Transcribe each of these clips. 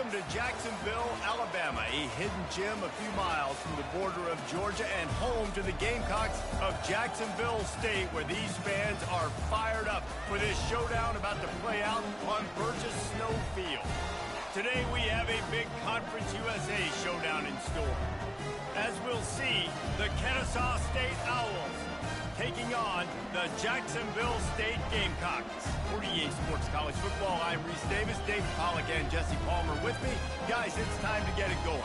Welcome to Jacksonville, Alabama, a hidden gem a few miles from the border of Georgia and home to the Gamecocks of Jacksonville State, where these fans are fired up for this showdown about to play out on Burgess Snow Field. Today we have a big Conference USA showdown in store. As we'll see, the Kennesaw State Owls taking on the Jacksonville State Gamecocks. 48 Sports College Football, I'm Reese Davis, David Pollack, and Jesse Palmer with me. Guys, it's time to get it going.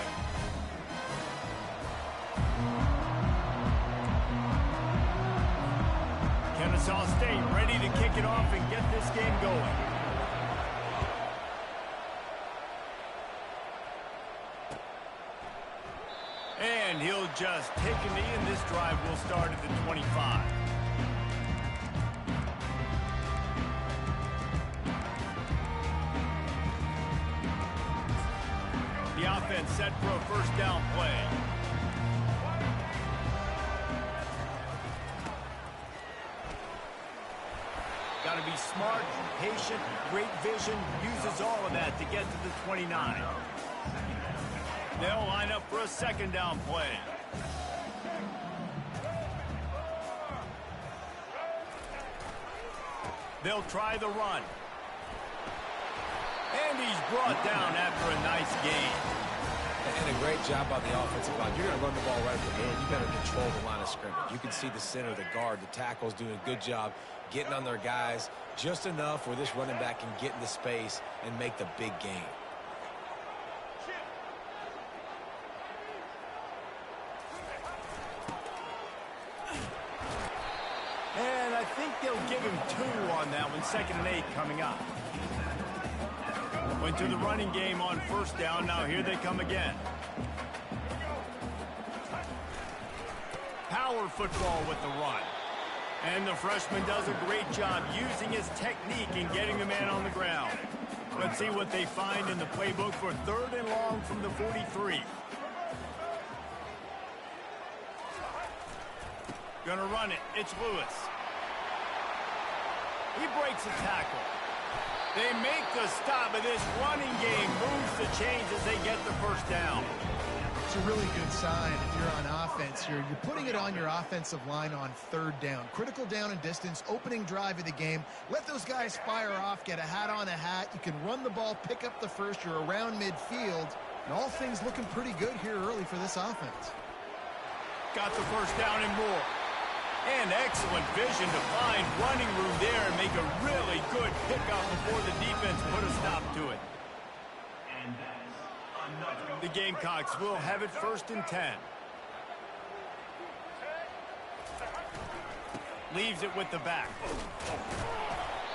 Kennesaw State ready to kick it off and get this game going. And he'll just take a knee, and this drive will start at the 25. The offense set for a first down play. Got to be smart, patient, great vision, uses all of that to get to the 29. They'll line up for a second down play. They'll try the run. And he's brought down after a nice gain. And a great job by the offensive line. You're going to run the ball right at the end. You better control the line of scrimmage. You can see the center, the guard, the tackles doing a good job getting on their guys just enough where this running back can get into space and make the big gain. And I think they'll give him 2 on that one. 2nd and 8 coming up. Went to the running game on first down. Now here they come again. Power football with the run. And the freshman does a great job using his technique and getting the man on the ground. Let's see what they find in the playbook for 3rd and long from the 43. Gonna run it. It's Lewis. He breaks a tackle. They make the stop, but this running game moves the chains as they get the first down. It's a really good sign if you're on offense. You're putting it on your offensive line on 3rd down. Critical down and distance, opening drive of the game. Let those guys fire off, get a hat on a hat. You can run the ball, pick up the first. You're around midfield. And all things looking pretty good here early for this offense. Got the first down and more. And excellent vision to find running room there and make a really good pickup before the defense put a stop to it. The Gamecocks will have it 1st and 10. Leaves it with the back.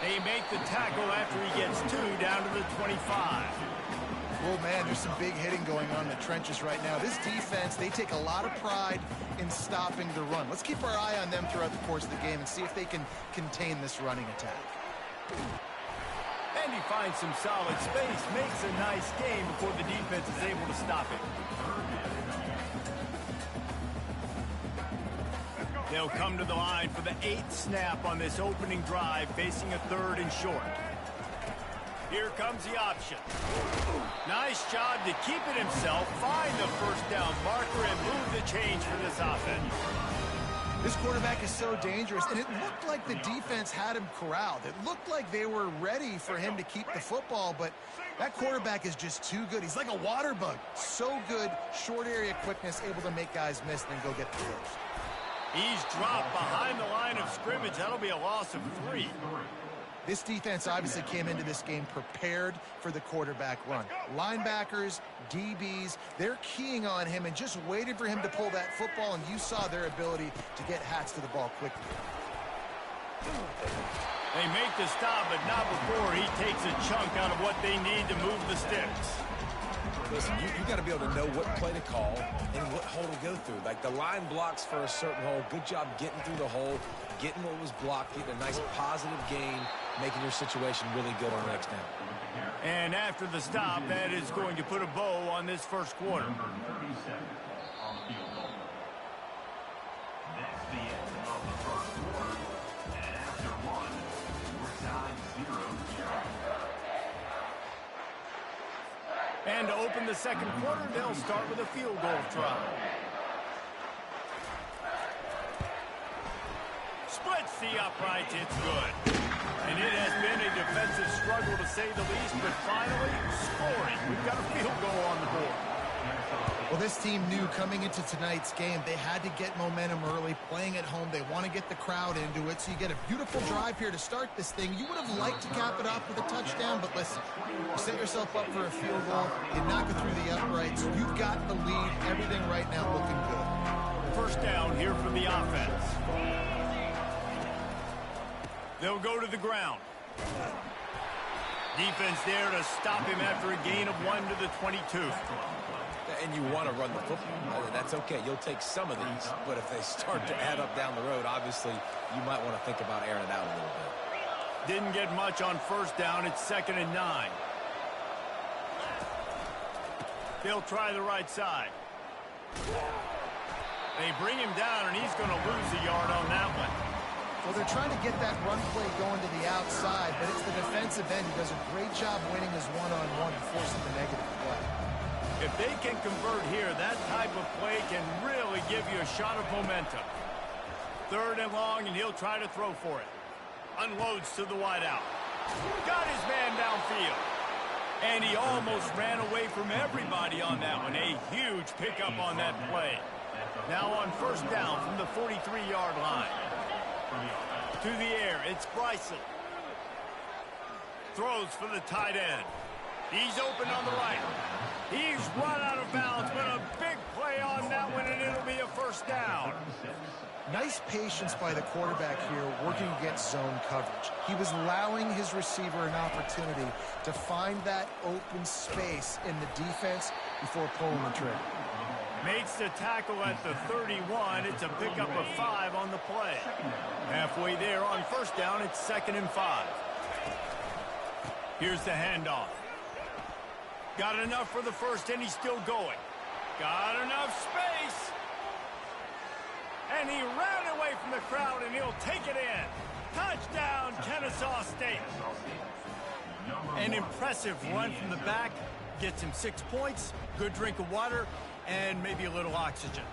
They make the tackle after he gets 2 down to the 25. Well, man, there's some big hitting going on in the trenches right now. This defense, they take a lot of pride in stopping the run. Let's keep our eye on them throughout the course of the game and see if they can contain this running attack. And he finds some solid space, makes a nice game before the defense is able to stop it. They'll come to the line for the 8th snap on this opening drive, facing a 3rd and short. Here comes the option. Nice job to keep it himself, find the first down marker, and move the chains for this offense. This quarterback is so dangerous, and it looked like the defense had him corralled. It looked like they were ready for him to keep the football, but that quarterback is just too good. He's like a water bug. So good, short area quickness, able to make guys miss, then go get the first. He's dropped behind the line of scrimmage. That'll be a loss of 3. This defense obviously came into this game prepared for the quarterback run. Linebackers, DBs, they're keying on him and just waited for him to pull that football, and you saw their ability to get hats to the ball quickly. They make the stop, but not before he takes a chunk out of what they need to move the sticks. Listen, you got to be able to know what play to call and what hole to go through. Like the line blocks for a certain hole. Good job getting through the hole, getting what was blocked, getting a nice positive gain, making your situation really good on the next down. And after the stop, that is going to put a bow on this first quarter. And to open the second quarter, they'll start with a field goal try. Splits the uprights, it's good. And it has been a defensive struggle to say the least, but finally scoring. We've got a field goal on the board. Well, this team knew coming into tonight's game they had to get momentum early. Playing at home, they want to get the crowd into it. So you get a beautiful drive here to start this thing. You would have liked to cap it off with a touchdown, but listen, you set yourself up for a field goal. You knock it through the uprights. You've got the lead. Everything right now looking good. First down here for the offense. They'll go to the ground. Defense there to stop him after a gain of 1 to the 22. And you want to run the football. That's okay. You'll take some of these. But if they start to add up down the road, obviously, you might want to think about airing it out a little bit. Didn't get much on first down. It's 2nd and 9. They'll try the right side. They bring him down, and he's going to lose a yard on that one. Well, they're trying to get that run play going to the outside, but it's the defensive end who does a great job winning his one-on-one and forcing the negative play. If they can convert here, that type of play can really give you a shot of momentum. 3rd and long, and he'll try to throw for it. Unloads to the wideout. Got his man downfield. And he almost ran away from everybody on that one. A huge pickup on that play. Now on first down from the 43-yard line. To the air, it's Bryson. Throws for the tight end. He's open on the right. He's run out of bounds, but a big play on that one, and it'll be a first down. Nice patience by the quarterback here working against zone coverage. He was allowing his receiver an opportunity to find that open space in the defense before pulling the trigger. Makes the tackle at the 31. It's a pickup of 5 on the play. Halfway there on first down, it's 2nd and 5. Here's the handoff. Got enough for the first, and he's still going. Got enough space. And he ran away from the crowd, and he'll take it in. Touchdown, Kennesaw State. An impressive run from the back. Gets him 6 points, good drink of water, and maybe a little oxygen.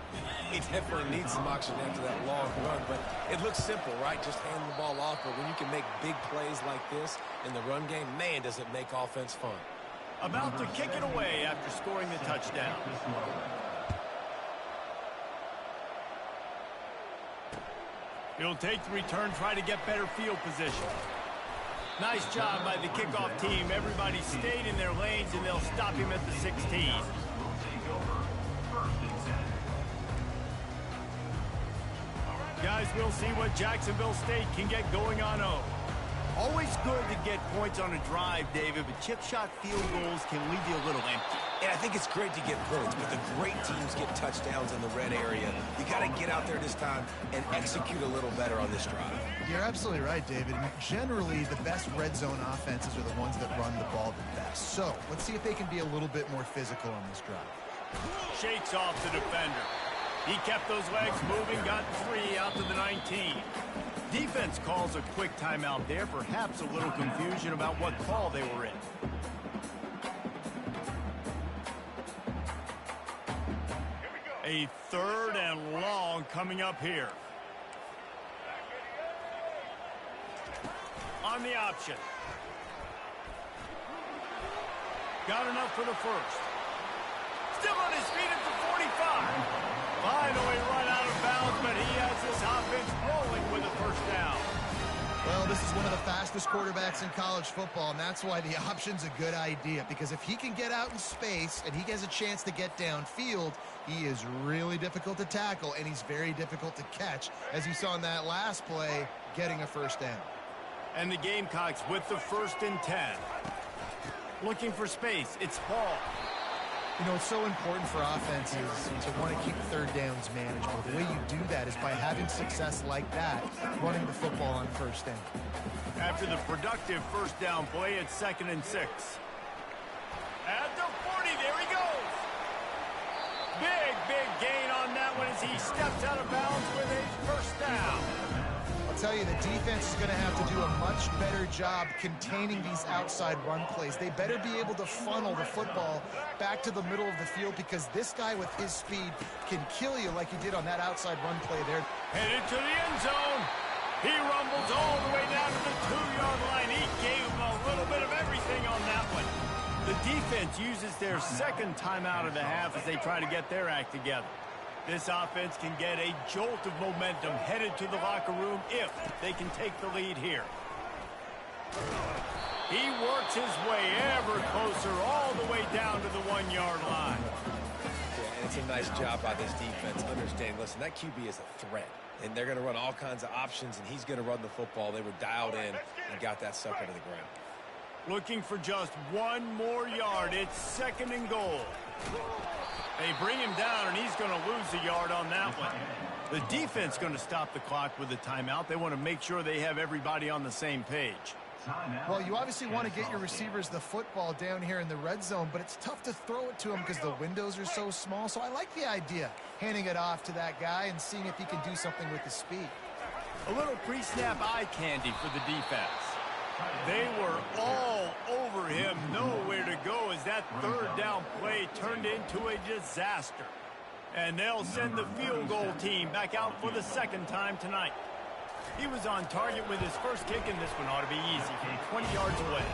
He definitely needs some oxygen after that long run, but it looks simple, right? Just hand the ball off, but when you can make big plays like this in the run game, man, does it make offense fun. About to kick it away after scoring the touchdown. He'll take the return, try to get better field position. Nice job by the kickoff team. Everybody stayed in their lanes, and they'll stop him at the 16. Guys, we'll see what Jacksonville State can get going on 0. Always good to get points on a drive, David, but chip shot field goals can leave you a little empty. And I think it's great to get points, but the great teams get touchdowns in the red area. You got to get out there this time and execute a little better on this drive. You're absolutely right, David. Generally, the best red zone offenses are the ones that run the ball the best. So let's see if they can be a little bit more physical on this drive. Shakes off the defender. He kept those legs moving, got 3 out to the 19. Defense calls a quick timeout there, perhaps a little confusion about what call they were in. A 3rd and long coming up here. On the option. Got enough for the first. Still on his feet at the 45. Finally run out of bounds, but he has this offense rolling with a first down. Well, this is one of the fastest quarterbacks in college football, and that's why the option's a good idea, because if he can get out in space and he has a chance to get downfield, he is really difficult to tackle, and he's very difficult to catch, as you saw in that last play, getting a first down. And the Gamecocks with the 1st and 10. Looking for space. It's Hall. You know, it's so important for offenses to want to keep 3rd downs manageable. The way you do that is by having success like that, running the football on first down. After the productive first down play, it's 2nd and 6. At the 40, there he goes. Big gain on that one as he steps out of bounds with a first down. I'll tell you, the defense is going to have to do a much better job containing these outside run plays. They better be able to funnel the football back to the middle of the field, because this guy with his speed can kill you like he did on that outside run play there. Headed to the end zone. He rumbles all the way down to the 2-yard line. He gave him a little bit of everything on that one. The defense uses their second timeout of the half as they try to get their act together. This offense can get a jolt of momentum headed to the locker room if they can take the lead here. He works his way ever closer all the way down to the 1-yard line. Yeah, and it's a nice job by this defense. Understand, listen, that QB is a threat. And they're going to run all kinds of options, and he's going to run the football. They were dialed in and got that sucker to the ground. Looking for just one more yard. It's 2nd and goal. They bring him down, and he's going to lose a yard on that one. The defense going to stop the clock with a timeout. They want to make sure they have everybody on the same page. Well, you obviously want to get your receivers the football down here in the red zone, but it's tough to throw it to them because the windows are so small. So I like the idea, handing it off to that guy and seeing if he can do something with his speed. A little pre-snap eye candy for the defense. They were all over him, nowhere to go as that 3rd down play turned into a disaster. And they'll send the field goal team back out for the 2nd time tonight. He was on target with his first kick, and this one ought to be easy from 20 yards away.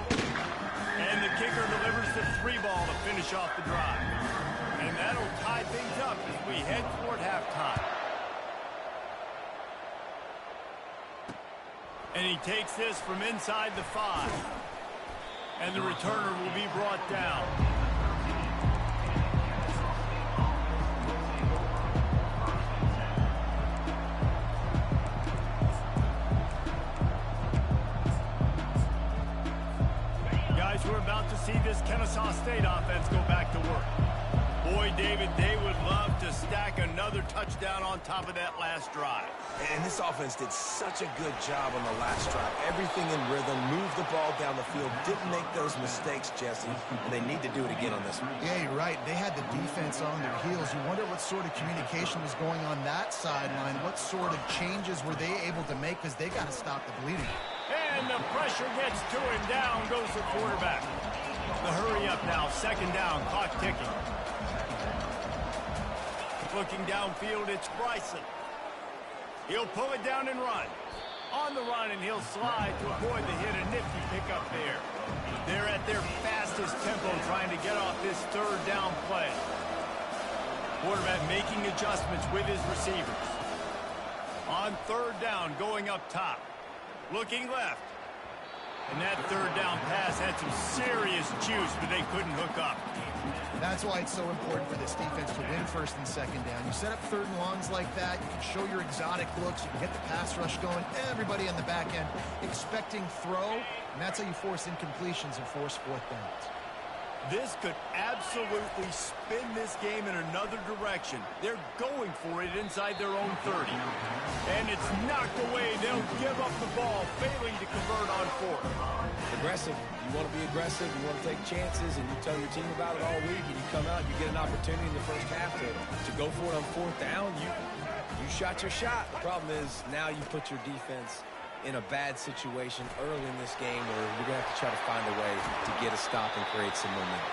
And the kicker delivers the 3 ball to finish off the drive. And that'll tie things up as we head toward halftime. And he takes this from inside the 5. And the returner will be brought down. Guys, we're about to see this Kennesaw State offense go back to work. Boy, David, they would love to stack another touchdown on top of that last drive. And this offense did such a good job on the last drive. Everything in rhythm, moved the ball down the field, didn't make those mistakes, Jesse, and they need to do it again on this one. Yeah, you're right. They had the defense on their heels. You wonder what sort of communication was going on that sideline. What sort of changes were they able to make, because they got to stop the bleeding. And the pressure gets to him. Down goes the quarterback. The hurry up now. 2nd down. Clock ticking. Looking downfield, it's Bryson. He'll pull it down and run. On the run, and he'll slide to avoid the hit. A nifty pickup there. They're at their fastest tempo trying to get off this 3rd down play. Quarterback making adjustments with his receivers. On 3rd down, going up top. Looking left. And that 3rd down pass had some serious juice, but they couldn't hook up. That's why it's so important for this defense to win 1st and 2nd down. You set up 3rd and longs like that, you can show your exotic looks, you can get the pass rush going, everybody on the back end expecting throw, and that's how you force incompletions and force 4th downs. This could absolutely spin this game in another direction. They're going for it inside their own 30. And it's knocked away. They'll give up the ball, failing to convert on 4th. Aggressive. You want to be aggressive. You want to take chances, and you tell your team about it all week, and you come out, you get an opportunity in the first half to go for it on 4th down. You shot your shot. The problem is now you put your defense in a bad situation early in this game where you're going to have to try to find a way to get a stop and create some momentum.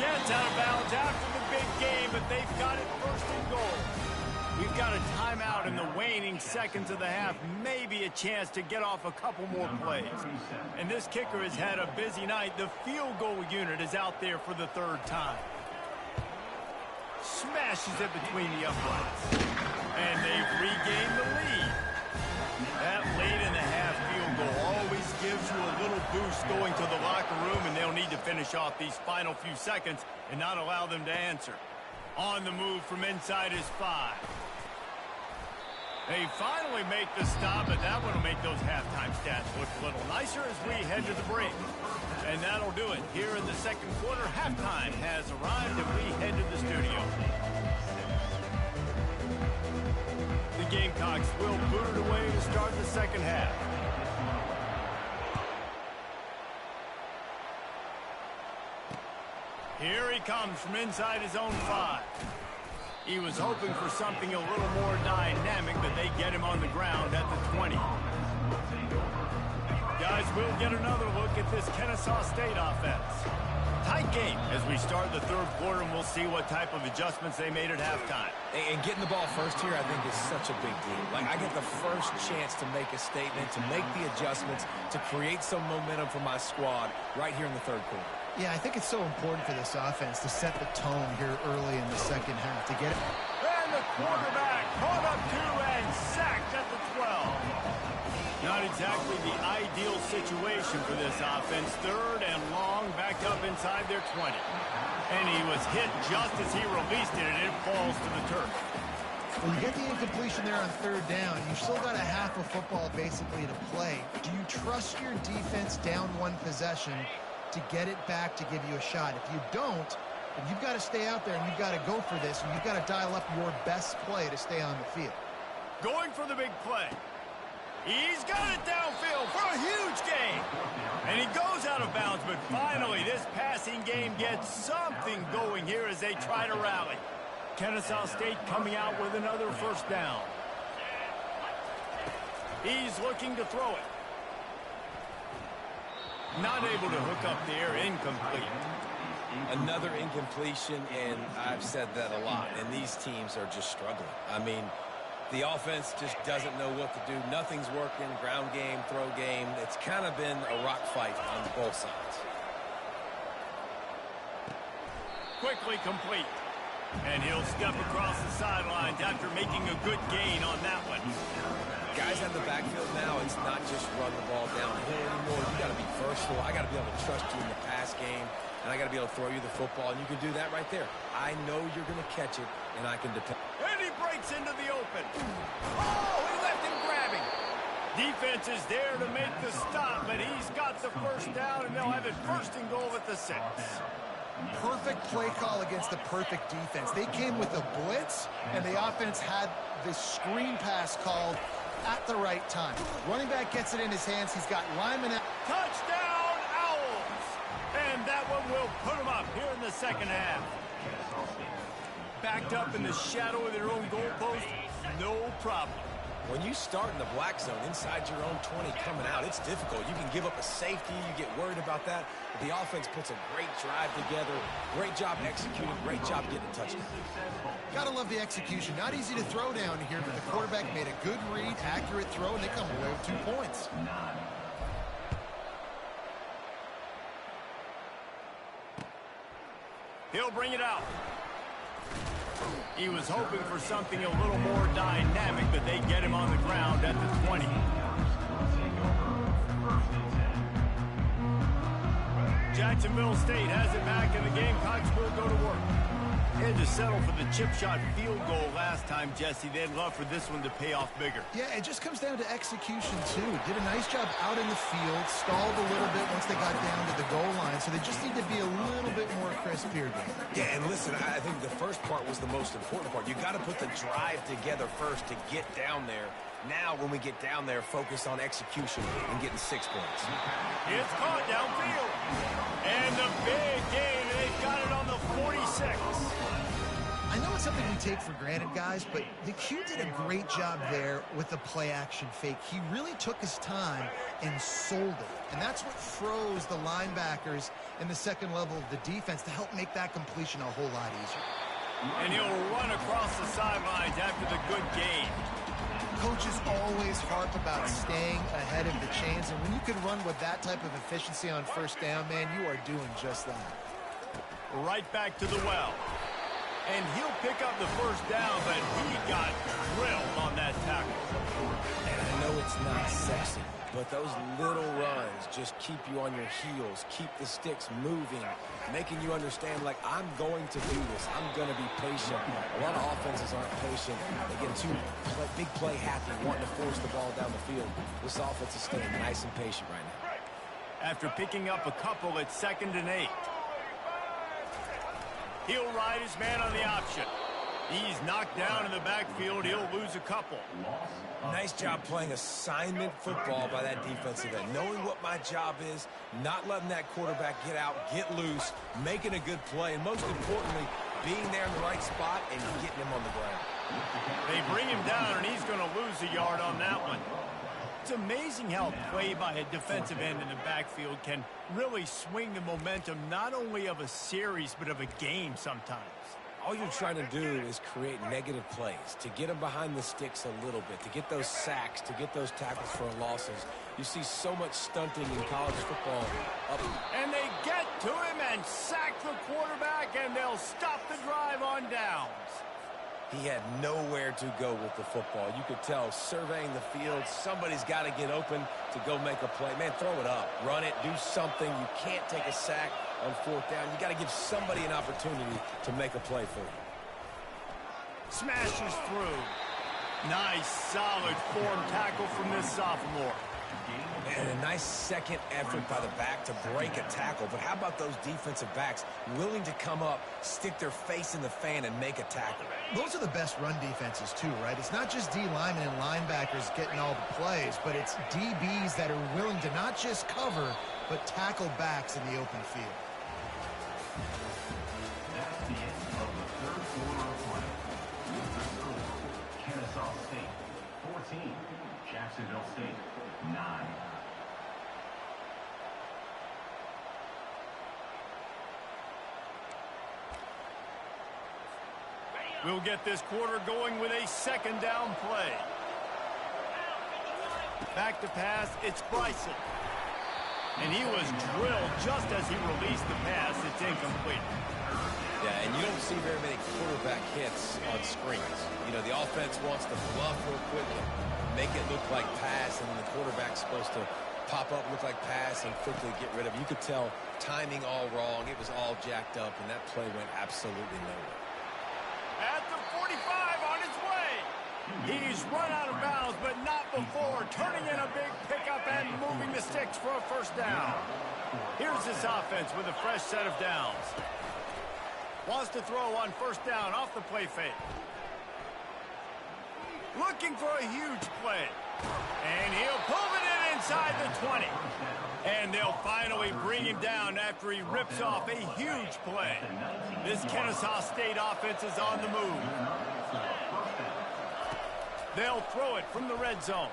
Gets out of bounds after the big game, but they've got it 1st and goal. We've got a timeout in the waning seconds of the half. Maybe a chance to get off a couple more plays. And this kicker has had a busy night. The field goal unit is out there for the 3rd time. Smashes it between the uprights. And they've regained the lead. That late in the half field goal always gives you a little boost going to the locker room, and they'll need to finish off these final few seconds and not allow them to answer. On the move from inside his 5. They finally make the stop, but that one will make those halftime stats look a little nicer as we head to the break. And that'll do it. Here in the 2nd quarter, halftime has arrived, and we head to the studio. The Gamecocks will boot it away to start the 2nd half. Here he comes from inside his own 5. He was hoping for something a little more dynamic, but they get him on the ground at the 20. guys, we'll get another look at this Kennesaw State offense. Tight game as we start the third quarter, and we'll see what type of adjustments they made at halftime. And getting the ball first here, I think, is such a big deal. Like, I get the first chance to make a statement, to make the adjustments, to create some momentum for my squad right here in the third quarter. Yeah, I think it's so important for this offense to set the tone here early in the second half to get it. And the quarterback caught up to and sacked at the 12. Not exactly the ideal situation for this offense. Third and long, backed up inside their 20. And he was hit just as he released it, and it falls to the turf. When you get the incompletion there on third down, you've still got a half of football basically to play. Do you trust your defense down one possession to get it back to give you a shot? If you don't, then you've got to stay out there and you've got to go for this, and you've got to dial up your best play to stay on the field. Going for the big play. He's got it downfield for a huge gain. And he goes out of bounds, but finally this passing game gets something going here as they try to rally. Kennesaw State coming out with another first down. He's looking to throw it. Not able to hook up there, incomplete. Another incompletion, and I've said that a lot, and these teams are just struggling. I mean, the offense just doesn't know what to do. Nothing's working. Ground game, throw game. It's kind of been a rock fight on both sides. Quickly complete. And he'll step across the sidelines after making a good gain on that one. Guys out of the backfield now, it's not just run the ball downhill anymore. You got to be versatile. I got to be able to trust you in the pass game, and I got to be able to throw you the football, and you can do that right there. I know you're going to catch it, and I can depend. And he breaks into the open. Oh, he left him grabbing. Defense is there to make the stop, but he's got the first down, and they'll have it first and goal at the 6. Perfect play call against the perfect defense. They came with a blitz, and the offense had the screen pass called at the right time. Running back gets it in his hands. He's got linemen out. Touchdown, Owls! And that one will put them up here in the second half. Backed up in the shadow of their own goalpost, no problem. When you start in the black zone inside your own 20 coming out, it's difficult. You can give up a safety. You get worried about that. But the offense puts a great drive together. Great job executing. Great job getting a touchdown. Gotta love the execution. Not easy to throw down here, but the quarterback made a good read, accurate throw, and they come away with 2 points. He'll bring it out. He was hoping for something a little more dynamic, but they get him on the ground at the 20. Jacksonville State has it back, and the Gamecocks will go to work. Had to settle for the chip shot field goal last time, Jesse. They'd love for this one to pay off bigger. Yeah, it just comes down to execution, too. Did a nice job out in the field, stalled a little bit once they got down to the goal line, so they just need to be a little bit more crisp here. Yeah, and listen, I think the first part was the most important part. You got to put the drive together first to get down there. Now, when we get down there, focus on execution and getting 6 points. It's caught downfield. And the big game, and they've got it on the 46. I know it's something we take for granted, guys, but the Q did a great job there with the play-action fake. He really took his time and sold it. And that's what froze the linebackers in the second level of the defense to help make that completion a whole lot easier. And he'll run across the sidelines after the good game. Coaches always harp about staying ahead of the chains, and when you can run with that type of efficiency on first down, man, you are doing just that. Right back to the well. And he'll pick up the first down, but he got drilled on that tackle. And I know it's not sexy, but those little runs just keep you on your heels, keep the sticks moving, making you understand, like, I'm going to do this. I'm going to be patient. A lot of offenses aren't patient. They get too big play happy, wanting to force the ball down the field. This offense is staying nice and patient right now. After picking up a couple at 2nd and 8. He'll ride his man on the option. He's knocked down in the backfield. He'll lose a couple. Nice job playing assignment football by that defensive end. Knowing what my job is, not letting that quarterback get out, get loose, making a good play, and most importantly, being there in the right spot and getting him on the ground. They bring him down, and he's going to lose a yard on that one. It's amazing how a play by a defensive end in the backfield can really swing the momentum not only of a series but of a game sometimes. All you're trying to do is create negative plays, to get them behind the sticks a little bit, to get those sacks, to get those tackles for losses. You see so much stunting in college football. And they get to him and sack the quarterback, and they'll stop the drive on downs. He had nowhere to go with the football. You could tell, surveying the field, somebody's got to get open to go make a play. Man, throw it up, run it, do something. You can't take a sack on fourth down. You got to give somebody an opportunity to make a play for you. Smashes through. Nice, solid form tackle from this sophomore. And a nice second effort by the back to break a tackle. But how about those defensive backs willing to come up, stick their face in the fan, and make a tackle? Those are the best run defenses, too, right? It's not just D linemen and linebackers getting all the plays, but it's DBs that are willing to not just cover, but tackle backs in the open field. That's the end of the third quarter of play. Kennesaw State 14, Jacksonville State 9. We'll get this quarter going with a second down play. Back to pass, it's Bryson. And he was drilled just as he released the pass. It's incomplete. Yeah, and you don't see very many quarterback hits on screens. You know, the offense wants to bluff real quick and make it look like pass, and then the quarterback's supposed to pop up, look like pass, and quickly get rid of it. You could tell timing all wrong. It was all jacked up, and that play went absolutely nowhere. At the 45 on his way. He's run out of bounds, but not before turning in a big pickup and moving the sticks for a first down. Here's this offense with a fresh set of downs. Wants to throw on first down off the play fake. Looking for a huge play. And he'll pull it in inside the 20. And they'll finally bring him down after he rips off a huge play. This Kennesaw State offense is on the move. They'll throw it from the red zone.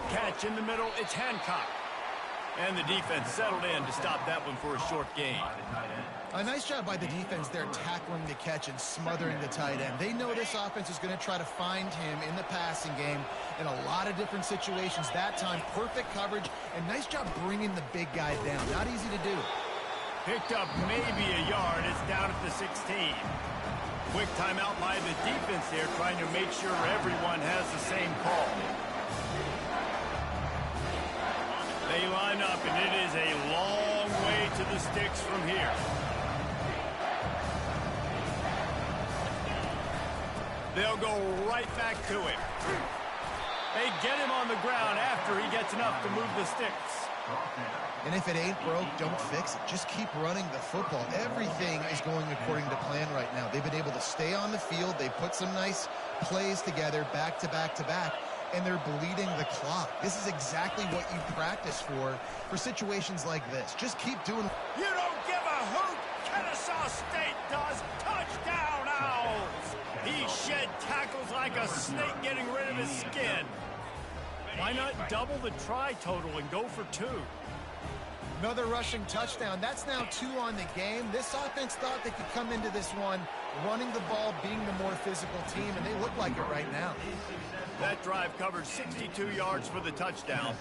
Catch in the middle, it's Hancock. And the defense settled in to stop that one for a short gain. A nice job by the defense there tackling the catch and smothering the tight end. They know this offense is going to try to find him in the passing game in a lot of different situations. That time, perfect coverage, and nice job bringing the big guy down. Not easy to do. Picked up maybe a yard. It's down at the 16. Quick timeout by the defense there, trying to make sure everyone has the same call. They line up, and it is a long way to the sticks from here. They'll go right back to him. They get him on the ground after he gets enough to move the sticks. And if it ain't broke, don't fix it. Just keep running the football. Everything is going according to plan right now. They've been able to stay on the field. They put some nice plays together back to back to back, and they're bleeding the clock. This is exactly what you practice for situations like this. Just keep doing. You don't give a hoot. Kennesaw State does. Touchdown, Owls. He shed tackles like a snake getting rid of his skin. Why not double the try total and go for 2? Another rushing touchdown. That's now 2 on the game. This offense thought they could come into this one running the ball, being the more physical team, and they look like it right now. That drive covered 62 yards for the touchdown,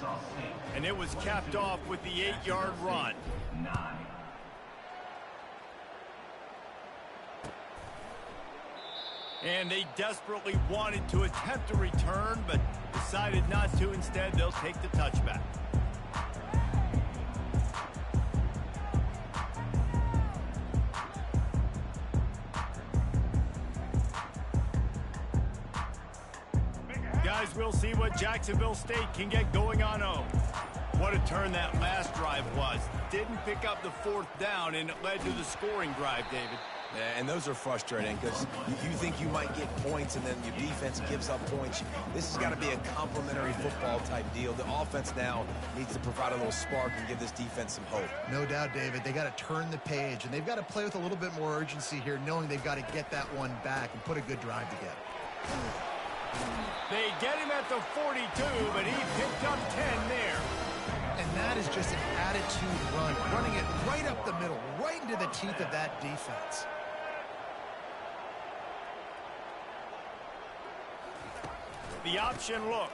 and it was capped off with the 8-yard run. 9. And they desperately wanted to attempt a return, but decided not to. Instead, they'll take the touchback. Guys, we'll see what Jacksonville State can get going on home. What a turn that last drive was. Didn't pick up the 4th down, and it led to the scoring drive, David. Yeah, and those are frustrating because you think you might get points and then your defense gives up points. This has got to be a complementary football type deal. The offense now needs to provide a little spark and give this defense some hope. No doubt, David. They got to turn the page, and they've got to play with a little bit more urgency here, knowing they've got to get that one back and put a good drive together. They get him at the 42, but he picked up 10 there. And that is just an attitude run, running it right up the middle, right into the teeth of that defense. The option look.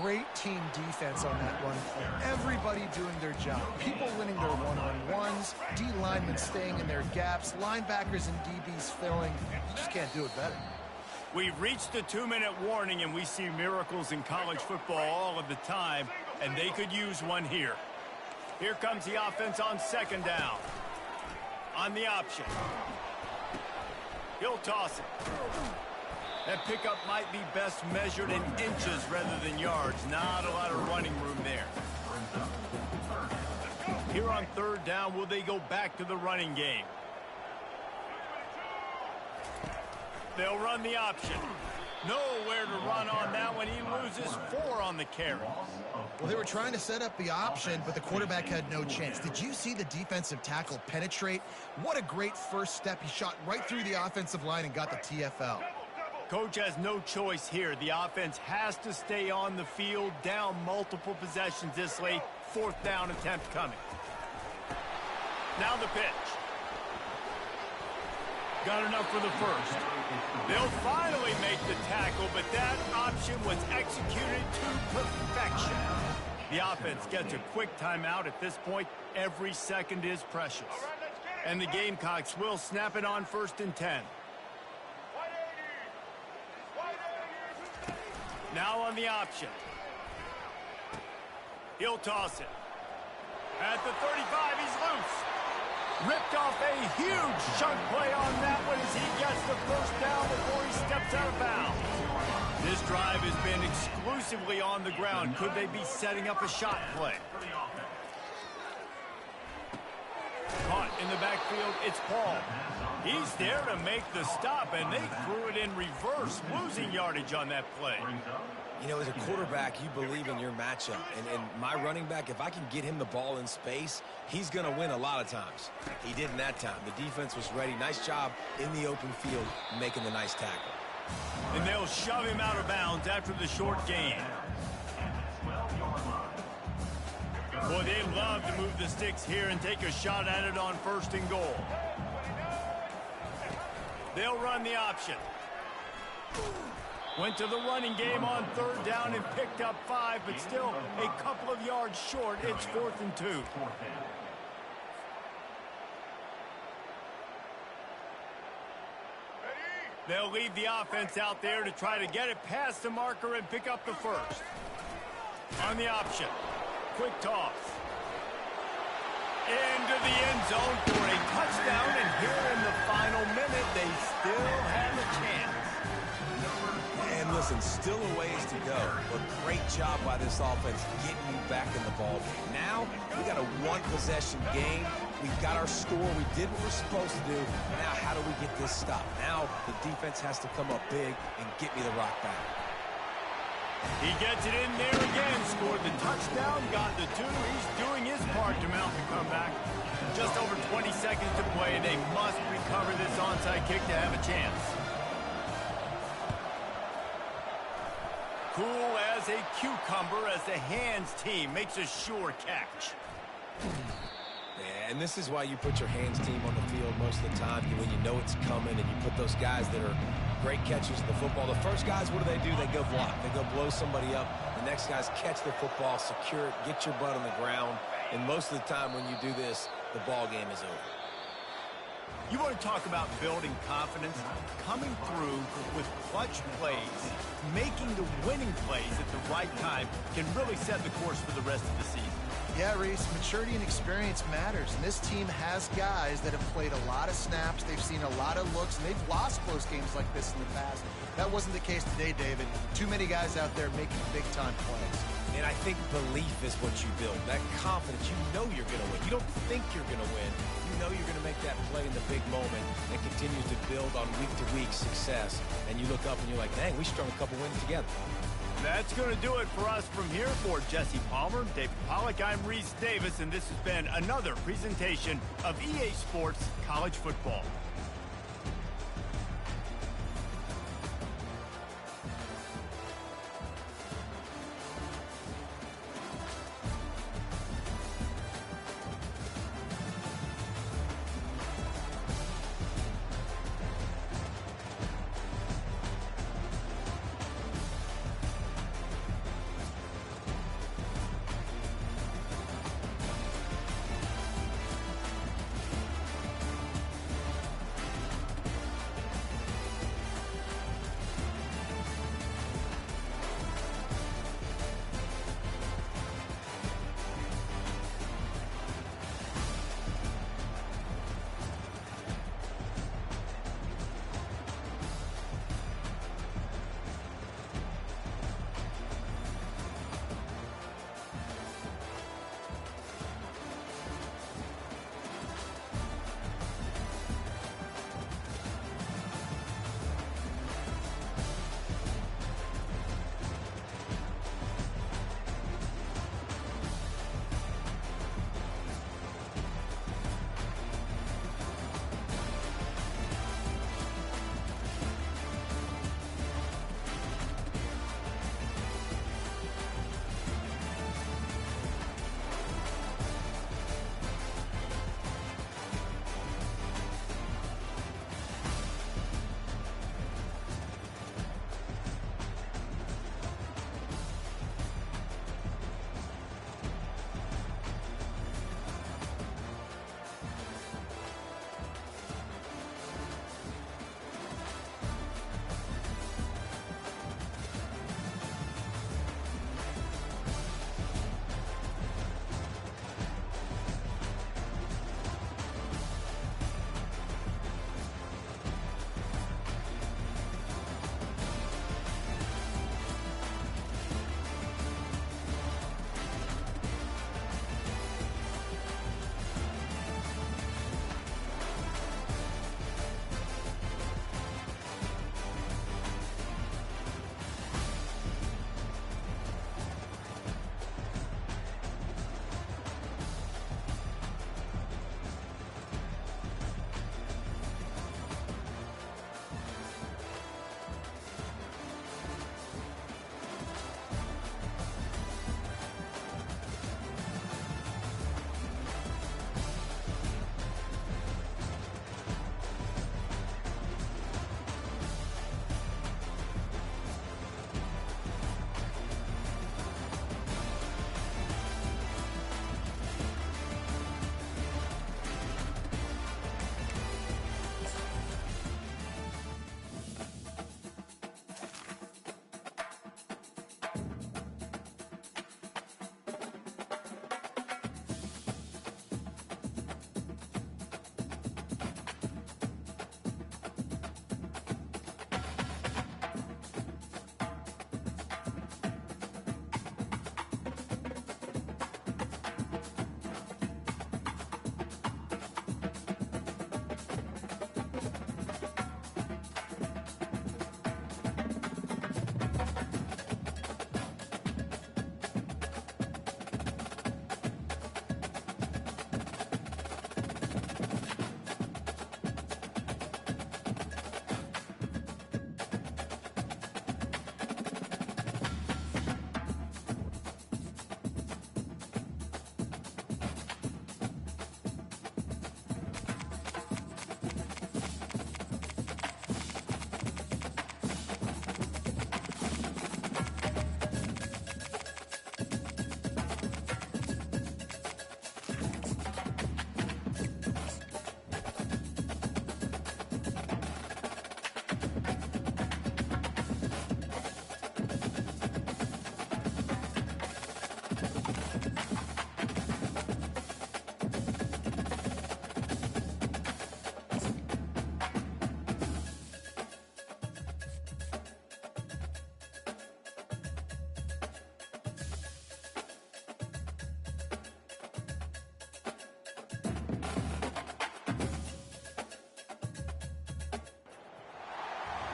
Great team defense on that run play. Everybody doing their job. People winning their one-on-ones, D linemen staying in their gaps, linebackers and DBs filling. You just can't do it better. We've reached the 2-minute warning, and we see miracles in college football all of the time, and they could use one here. Here comes the offense on second down. On the option. He'll toss it. That pickup might be best measured in inches rather than yards. Not a lot of running room there. Here on third down, will they go back to the running game? They'll run the option. Nowhere to run on that one. He loses 4 on the carry. Well, they were trying to set up the option, but the quarterback had no chance. Did you see the defensive tackle penetrate? What a great first step. He shot right through the offensive line and got the TFL. Coach has no choice here. The offense has to stay on the field, down multiple possessions this late. 4th down attempt coming. Now the pitch. Got enough for the first. They'll finally make the tackle, but that option was executed to perfection. The offense gets a quick timeout at this point. Every second is precious. And the Gamecocks will snap it on 1st and 10. Now on the option. He'll toss it. At the 35, he's loose. Ripped off a huge chunk play on that one as he gets the first down before he steps out of bounds. This drive has been exclusively on the ground. Could they be setting up a shot play? Caught in the backfield, it's Paul. He's there to make the stop, and they threw it in reverse, losing yardage on that play. You know, as a quarterback, you believe in your matchup. And my running back, if I can get him the ball in space, he's going to win a lot of times. He didn't that time. The defense was ready. Nice job in the open field making the nice tackle. And they'll shove him out of bounds after the short gain. Boy, they love to move the sticks here and take a shot at it on 1st and goal. They'll run the option. Went to the running game on 3rd down and picked up 5, but still a couple of yards short. It's 4th and 2. They'll leave the offense out there to try to get it past the marker and pick up the first. On the option. Quick toss. Into the end zone for a touchdown, and here in the final minute, they still have a chance. And listen, still a ways to go, but great job by this offense getting you back in the ball game. Now, we got a 1-possession game. We got our score. We did what we're supposed to do. Now, how do we get this stopped? Now, the defense has to come up big and get me the rock back. He gets it in there again, scored the touchdown, got the 2. He's doing his part to mount the comeback. Just over 20 seconds to play, and they must recover this onside kick to have a chance. Cool as a cucumber as the hands team makes a sure catch. Yeah, and this is why you put your hands team on the field most of the time when you know it's coming, and you put those guys that are great catchers of the football. The first guys, what do? They go block. They go blow somebody up. The next guys catch the football, secure it, get your butt on the ground. And most of the time when you do this, the ball game is over. You want to talk about building confidence? Coming through with clutch plays, making the winning plays at the right time can really set the course for the rest of the season. Yeah, Reese, maturity and experience matters. And this team has guys that have played a lot of snaps. They've seen a lot of looks, and they've lost close games like this in the past. That wasn't the case today, David. Too many guys out there making big-time plays. And I think belief is what you build. That confidence, you know you're going to win. You don't think you're going to win. You know you're going to make that play in the big moment and continue to build on week-to-week success. And you look up and you're like, dang, we strung a couple wins together. That's going to do it for us from here. For Jesse Palmer, David Pollack, I'm Reese Davis, and this has been another presentation of EA Sports College Football.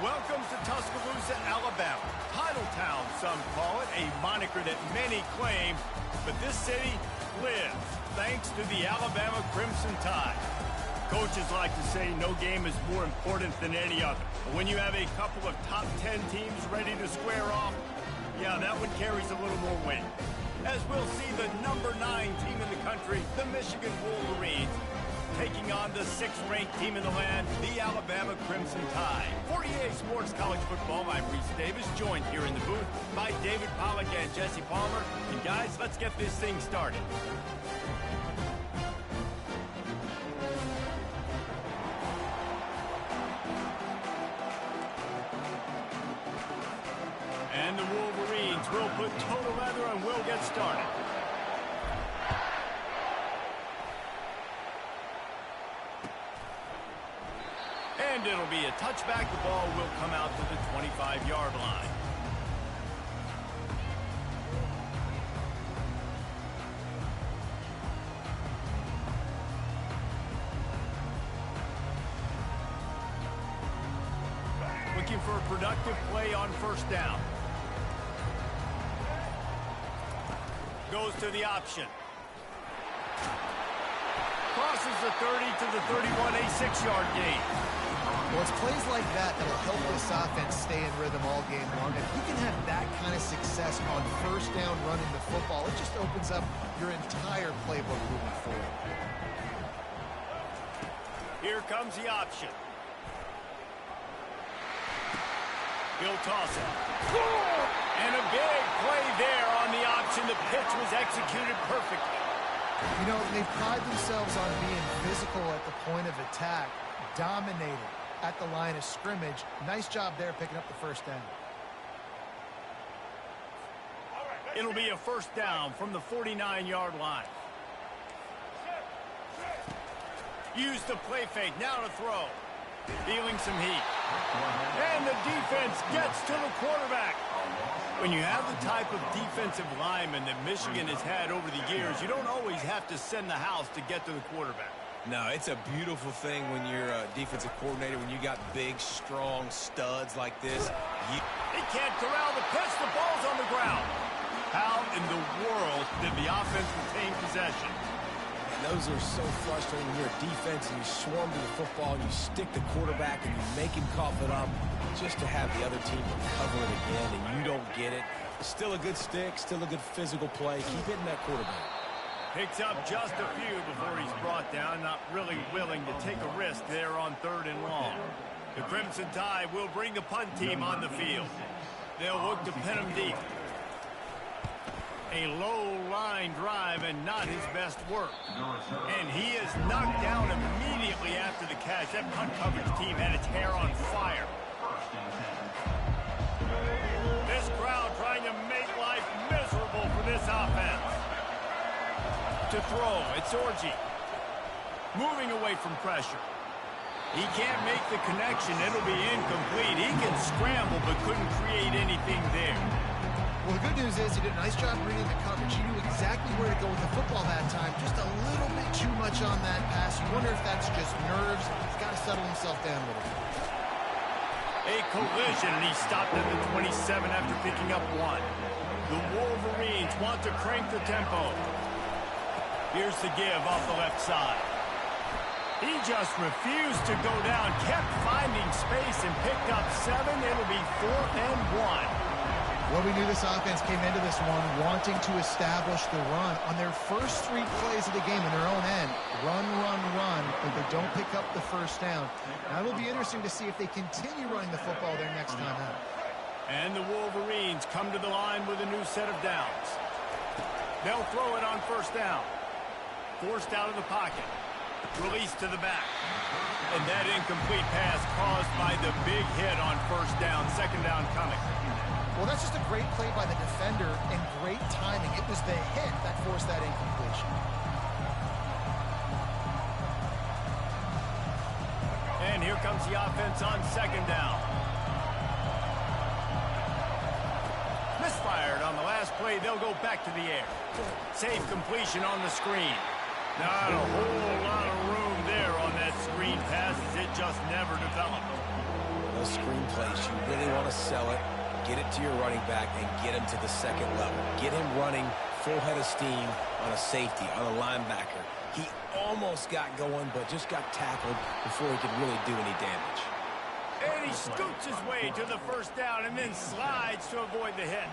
Welcome to Tuscaloosa, Alabama. Titletown, some call it, a moniker that many claim, but this city lives thanks to the Alabama Crimson Tide. Coaches like to say no game is more important than any other. But when you have a couple of top 10 teams ready to square off, yeah, that one carries a little more weight. As we'll see the number 9 team in the country, the Michigan Wolverines, taking on the 6th-ranked team in the land, the Alabama Crimson Tide. For EA Sports College Football, I'm Reese Davis, joined here in the booth by David Pollack and Jesse Palmer. And guys, let's get this thing started. And the Wolverines will put total leather and we'll get started. And it'll be a touchback. The ball will come out to the 25-yard line. Looking for a productive play on first down. Goes to the option. Crosses the 30 to the 31, a 6-yard gain. Well, it's plays like that that'll help this offense stay in rhythm all game long. If you can have that kind of success on first down running the football, it just opens up your entire playbook moving forward. Here comes the option. He'll toss it. And a big play there on the option. The pitch was executed perfectly. You know, they pride themselves on being physical at the point of attack, dominating at the line of scrimmage. Nice job there picking up the first down. It'll be a first down from the 49-yard line. Use the play fake. Now to throw. Feeling some heat. And the defense gets to the quarterback. When you have the type of defensive lineman that Michigan has had over the years, you don't always have to send the house to get to the quarterback. No, it's a beautiful thing when you're a defensive coordinator, when you got big, strong studs like this. He can't corral the pitch. The ball's on the ground. How in the world did the offense retain possession? And those are so frustrating when you're a defense and you swarm to the football, and you stick the quarterback and you make him cough it up just to have the other team recover it again and you don't get it. Still a good stick, still a good physical play. Keep hitting that quarterback. Picks up just a few before he's brought down. Not really willing to take a risk there on 3rd and long. The Crimson Tide will bring the punt team on the field. They'll look to pin him deep. A low line drive and not his best work. And he is knocked down immediately after the catch. That punt coverage team had its hair on fire. This crowd trying to make life miserable for this offense. To throw, it's Orji. Moving away from pressure. He can't make the connection. It'll be incomplete. He can scramble but couldn't create anything there. Well, the good news is he did a nice job reading the coverage. He knew exactly where to go with the football that time. Just a little bit too much on that pass. You wonder if that's just nerves. He's got to settle himself down a little bit. A collision, and he stopped at the 27 after picking up 1. The Wolverines want to crank the tempo. Here's the give off the left side. He just refused to go down, kept finding space and picked up 7. It'll be 4th and 1. Well, we knew this offense came into this one wanting to establish the run. On their first 3 plays of the game in their own end, run, but they don't pick up the first down. Now it'll be interesting to see if they continue running the football their next time out. And the Wolverines come to the line with a new set of downs. They'll throw it on first down. Forced out of the pocket. Released to the back. And that incomplete pass caused by the big hit on first down. 2nd down coming. Well, that's just a great play by the defender and great timing. It was the hit that forced that incompletion. And here comes the offense on 2nd down. Misfired on the last play. They'll go back to the air. Safe completion on the screen. Not a whole lot of room there on that screen pass as it just never developed. those screen plays, you really want to sell it, get it to your running back, and get him to the second level. Get him running full head of steam on a safety, on a linebacker. He almost got going, but just got tackled before he could really do any damage. And he scoots his way to the first down and then slides to avoid the hit.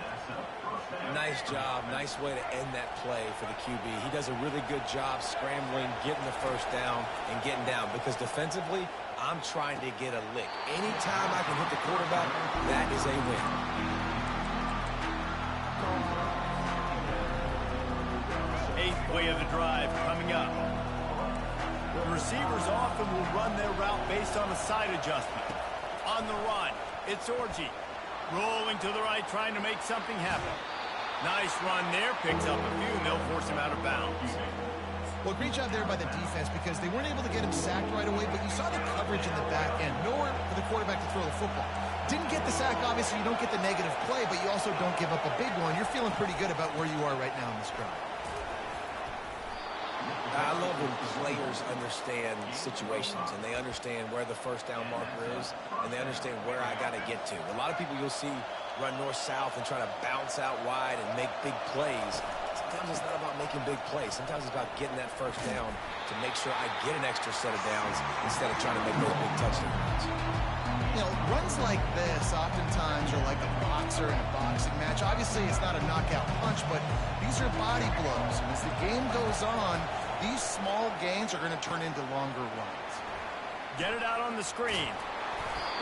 Nice job. Nice way to end that play for the QB. He does a really good job scrambling, getting the first down, and getting down. Because defensively, I'm trying to get a lick. Anytime I can hit the quarterback, that is a win. Eighth play of the drive coming up. The receivers often will run their route based on a side adjustment. On the run, it's Orji. Rolling to the right, trying to make something happen. Nice run there, picks up a few, and they'll force him out of bounds. Well, great job there by the defense because they weren't able to get him sacked right away, but you saw the coverage in the back end. Nowhere for the quarterback to throw the football. Didn't get the sack, obviously. You don't get the negative play, but you also don't give up a big one. You're feeling pretty good about where you are right now in this drive. I love when players understand situations and they understand where the first down marker is and they understand where I got to get to. A lot of people you'll see run north-south and try to bounce out wide and make big plays. Sometimes it's not about making big plays. Sometimes it's about getting that first down to make sure I get an extra set of downs instead of trying to make those big touchdown runs. You know, runs like this oftentimes are like a boxer in a boxing match. Obviously, it's not a knockout punch, but these are body blows. And as the game goes on, these small gains are going to turn into longer runs. Get it out on the screen.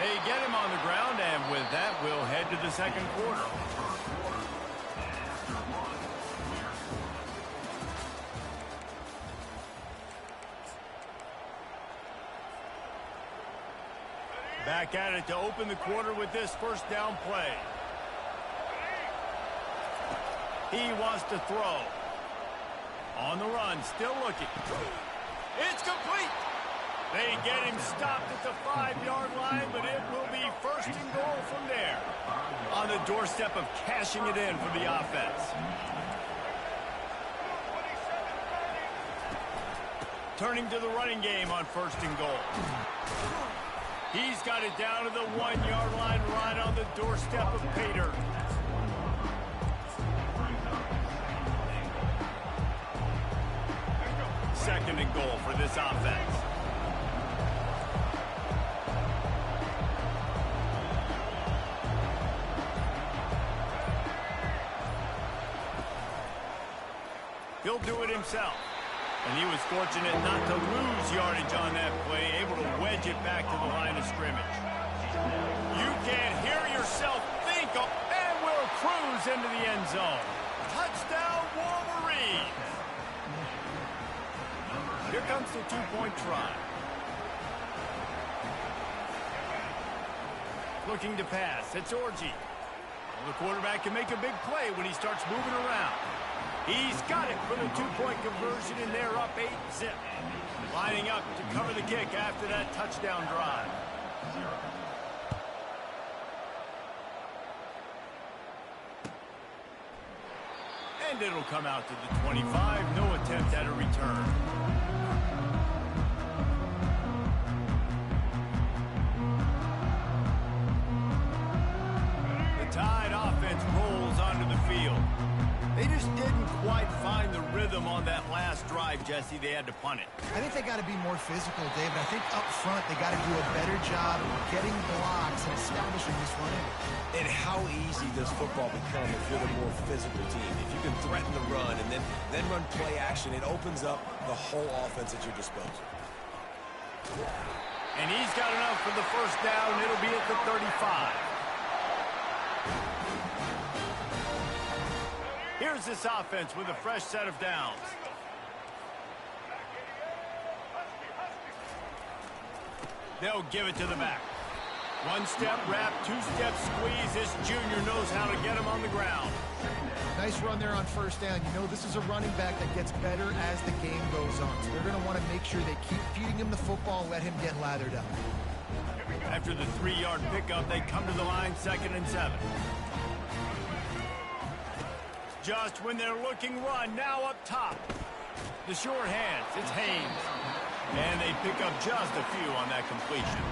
They get him on the ground, and with that, we'll head to the second quarter. Back at it to open the quarter with this first down play. He wants to throw. On the run, still looking. It's complete. They get him stopped at the 5-yard line, but it will be first and goal from there. On the doorstep of cashing it in for the offense. Turning to the running game on first and goal. He's got it down to the 1-yard line right on the doorstep of Pater. Second and goal for this offense. He'll do it himself. And he was fortunate not to lose yardage on that play, able to wedge it back to the line of scrimmage. You can hear yourself think, and we'll cruise into the end zone. Touchdown, Wolverines! Here comes the two-point try. Looking to pass. It's Orji. Well, the quarterback can make a big play when he starts moving around. He's got it for the two-point conversion, and they're up 8-zip. Lining up to cover the kick after that touchdown drive. And it'll come out to the 25. No attempt at a return. Tide offense rolls onto the field. They just didn't quite find the rhythm on that last drive, Jesse. They had to punt it. I think they got to be more physical, David. I think up front they got to do a better job of getting blocks and establishing this running. And how easy does football become if you're the more physical team? If you can threaten the run and then run play action, it opens up the whole offense at your disposal. And he's got enough for the first down. It'll be at the 35. Here's this offense with a fresh set of downs. They'll give it to the back. One-step wrap, two-step squeeze. This junior knows how to get him on the ground. Nice run there on first down. You know this is a running back that gets better as the game goes on. So they're going to want to make sure they keep feeding him the football, let him get lathered up. After the 3-yard pickup, they come to the line, 2nd and 7. Just when they're looking run, now up top. The short hands, it's Haynes. And they pick up just a few on that completion.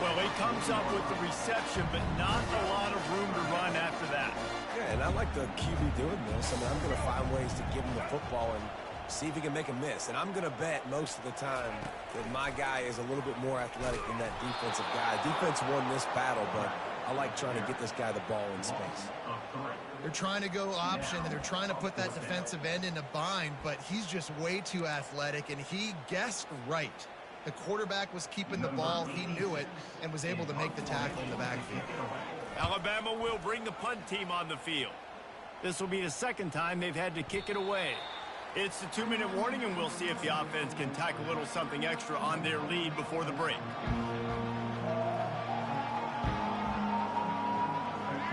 Well, he comes up with the reception, but not a lot of room to run after that. Yeah, and I like the QB doing this. I mean, I'm going to find ways to give him the football and see if he can make a miss. And I'm going to bet most of the time that my guy is a little bit more athletic than that defensive guy. Defense won this battle, but I like trying to get this guy the ball in space. They're trying to go option, and they're trying to put that defensive end in a bind, but he's just way too athletic, and he guessed right. The quarterback was keeping the ball. He knew it and was able to make the tackle in the backfield. Alabama will bring the punt team on the field. This will be the second time they've had to kick it away. It's the 2-minute warning, and we'll see if the offense can tack a little something extra on their lead before the break.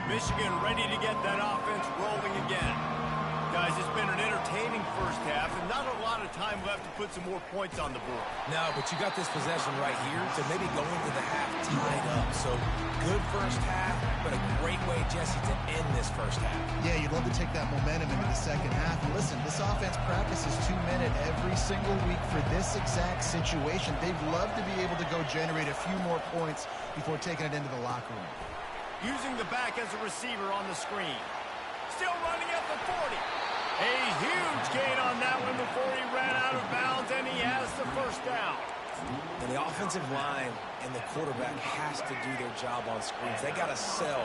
Michigan ready to get that offense rolling again. Guys, it's been an entertaining first half and not a lot of time left to put some more points on the board. No, but you got this possession right here to maybe go into the half tied up. So good first half, but a great way, Jesse, to end this first half. Yeah, you'd love to take that momentum into the second half. And listen, this offense practices 2-minute every single week for this exact situation. They'd love to be able to go generate a few more points before taking it into the locker room. Using the back as a receiver on the screen. Still running at the 40. A huge gain on that one before he ran out of bounds, and he has the first down. And the offensive line and the quarterback has to do their job on screens. They got to sell,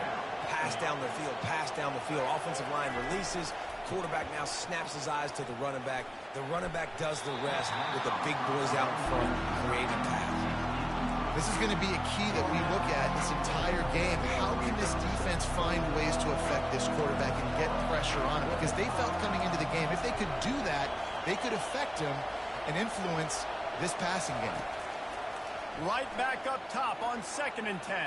pass down the field, pass down the field. Offensive line releases. Quarterback now snaps his eyes to the running back. The running back does the rest with the big boys out in front creating pass. This is going to be a key that we look at this entire game. How can this defense find ways to affect this quarterback and get pressure on him? Because they felt coming into the game, if they could do that, they could affect him and influence this passing game. Right back up top on 2nd and 10.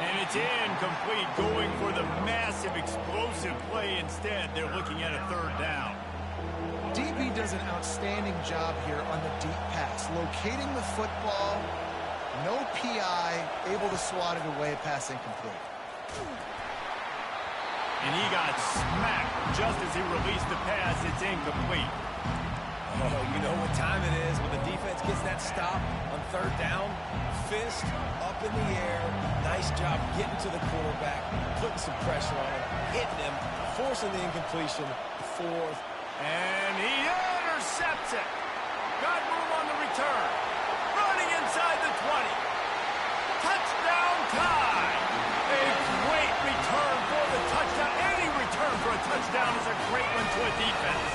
And it's incomplete, going for the massive explosive play instead. They're looking at a 3rd down. DB does an outstanding job here on the deep pass. Locating the football, no PI, able to swat it away, pass incomplete. And he got smacked just as he released the pass. It's incomplete. Oh, you know what time it is when the defense gets that stop on 3rd down. Fist up in the air. Nice job getting to the quarterback, putting some pressure on him, hitting him, forcing the incompletion. 4th. And he intercepts it. Got room on the return. Running inside the 20. Touchdown time. A great return for the touchdown. Any return for a touchdown is a great one to a defense.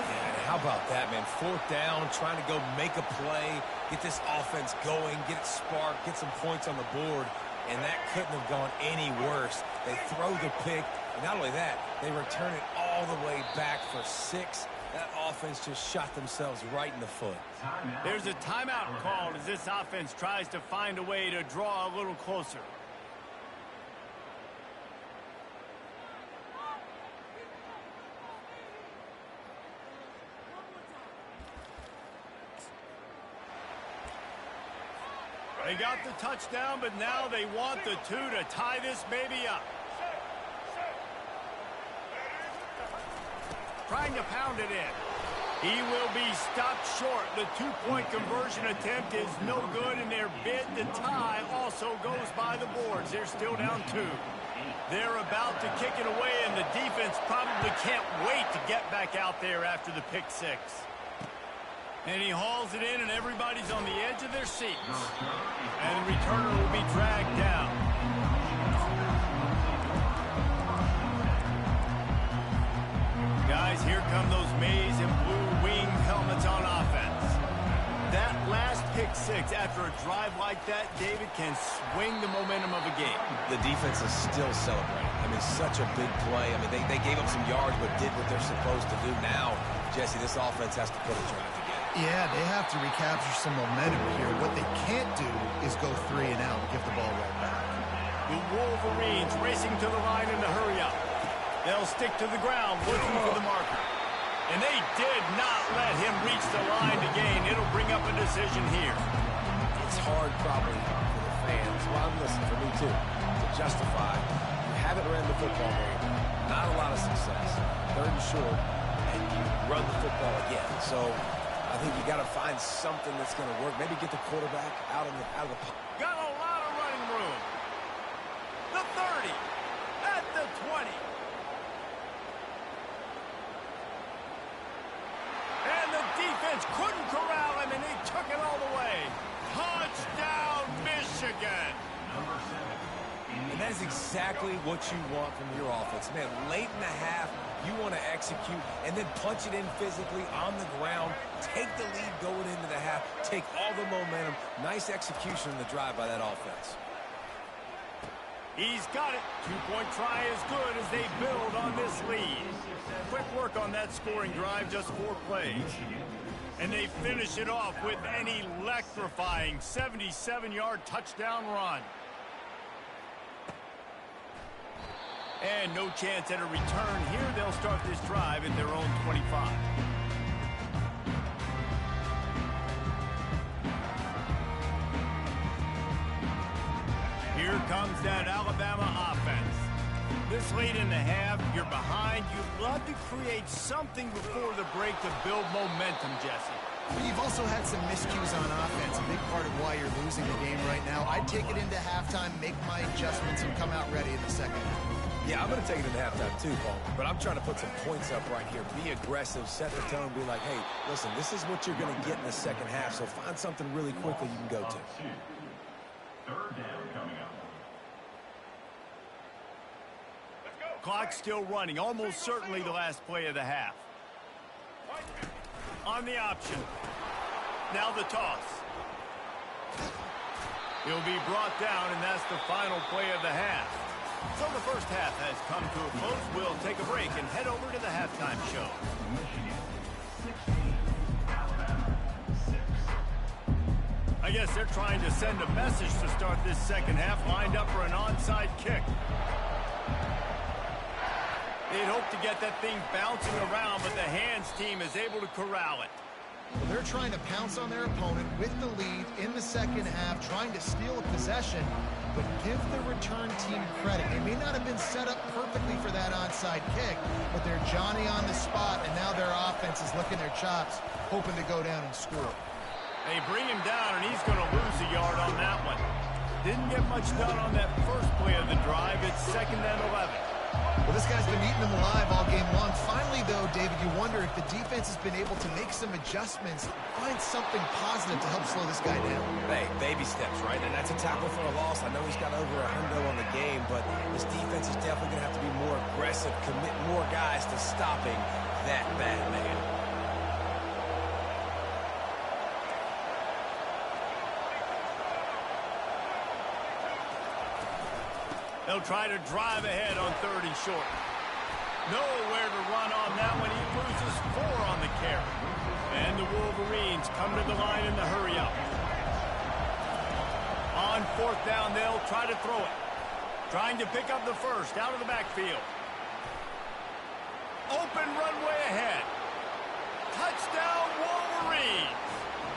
Yeah, how about that, man? 4th down, trying to go make a play, get this offense going, get it sparked, get some points on the board. And that couldn't have gone any worse. They throw the pick. And not only that, they return it all the way back for 6. That offense just shot themselves right in the foot. There's a timeout called as this offense tries to find a way to draw a little closer. They got the touchdown, but now they want the 2 to tie this baby up. Trying to pound it in. He will be stopped short. The 2-point conversion attempt is no good, and their bid to tie also goes by the boards. They're still down 2. They're about to kick it away, and the defense probably can't wait to get back out there after the pick 6. And he hauls it in, and everybody's on the edge of their seats. And the returner will be dragged down. Guys, here come those maize and blue wing helmets on offense. That last pick 6 after a drive like that, David, can swing the momentum of a game. The defense is still celebrating. I mean, such a big play. I mean, they gave up some yards but did what they're supposed to do. Now, Jesse, this offense has to put a drive together. Yeah, they have to recapture some momentum here. What they can't do is go 3 and out and give the ball right back. The Wolverines racing to the line in the hurry up. They'll stick to the ground looking for the marker. And they did not let him reach the line to gain. It'll bring up a decision here. It's hard probably for the fans, well, listen, for me too, to justify you haven't ran the football game, not a lot of success, 3rd and short, and you run the football again. So I think you got to find something that's going to work. Maybe get the quarterback out of the pocket. Got a lot of running room. The 30. At the 20. And the defense couldn't corral him, and he took it all the way. Touchdown, Michigan. Number 7. And that is exactly what you want from your offense. Man, late in the half, you want to execute and then punch it in physically on the ground. Take the lead going into the half. Take all the momentum. Nice execution in the drive by that offense. He's got it. Two-point try is good as they build on this lead. Quick work on that scoring drive, just 4 plays. And they finish it off with an electrifying 77-yard touchdown run. And no chance at a return here. They'll start this drive at their own 25. Here comes that Alabama offense. This late in the half, you're behind. You'd love to create something before the break to build momentum, Jesse. But you've also had some miscues on offense, a big part of why you're losing the game right now. I'd take it into halftime, make my adjustments, and come out ready in the second half. Yeah, I'm going to take it into halftime too, Paul. But I'm trying to put some points up right here. Be aggressive, set the tone, be like, hey, listen, this is what you're going to get in the second half, so find something really quickly you can go to. Third down coming up. Clock still running, almost certainly the last play of the half. On the option. Now the toss. He'll be brought down, and that's the final play of the half. So the first half has come to a close. We'll take a break and head over to the halftime show. Michigan 16, Alabama 6. I guess they're trying to send a message to start this second half, lined up for an onside kick. They'd hope to get that thing bouncing around, but the hands team is able to corral it. Well, they're trying to pounce on their opponent with the lead in the second half, trying to steal a possession, but give the return team credit. They may not have been set up perfectly for that onside kick, but they're Johnny on the spot, and now their offense is licking their chops, hoping to go down and score. They bring him down, and he's going to lose a yard on that one. Didn't get much done on that first play of the drive. It's 2nd and 11. Well, this guy's been eating them alive all game long. Finally, though, David, you wonder if the defense has been able to make some adjustments, find something positive to help slow this guy down. Hey, baby steps, right? And that's a tackle for a loss. I know he's got over 100 on the game, but this defense is definitely going to have to be more aggressive, commit more guys to stopping that bad man. They'll try to drive ahead on 3rd and short. Nowhere to run on that one. He loses 4 on the carry. And the Wolverines come to the line in the hurry up. On 4th down, they'll try to throw it. Trying to pick up the first out of the backfield. Open runway ahead. Touchdown Wolverines.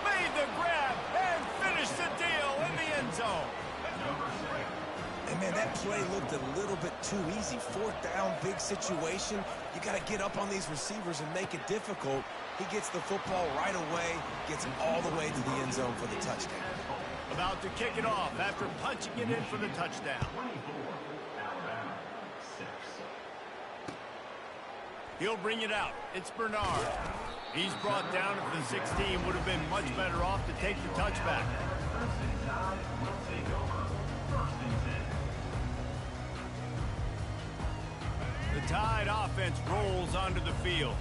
Made the grab and finished the deal in the end zone. And, man, that play looked a little bit too easy. 4th down, big situation. You got to get up on these receivers and make it difficult. He gets the football right away, gets him all the way to the end zone for the touchdown. About to kick it off after punching it in for the touchdown. 24, Alabama 6. He'll bring it out. It's Bernard. He's brought down at the 16. Would have been much better off to take the touchback. The Tide offense rolls onto the field.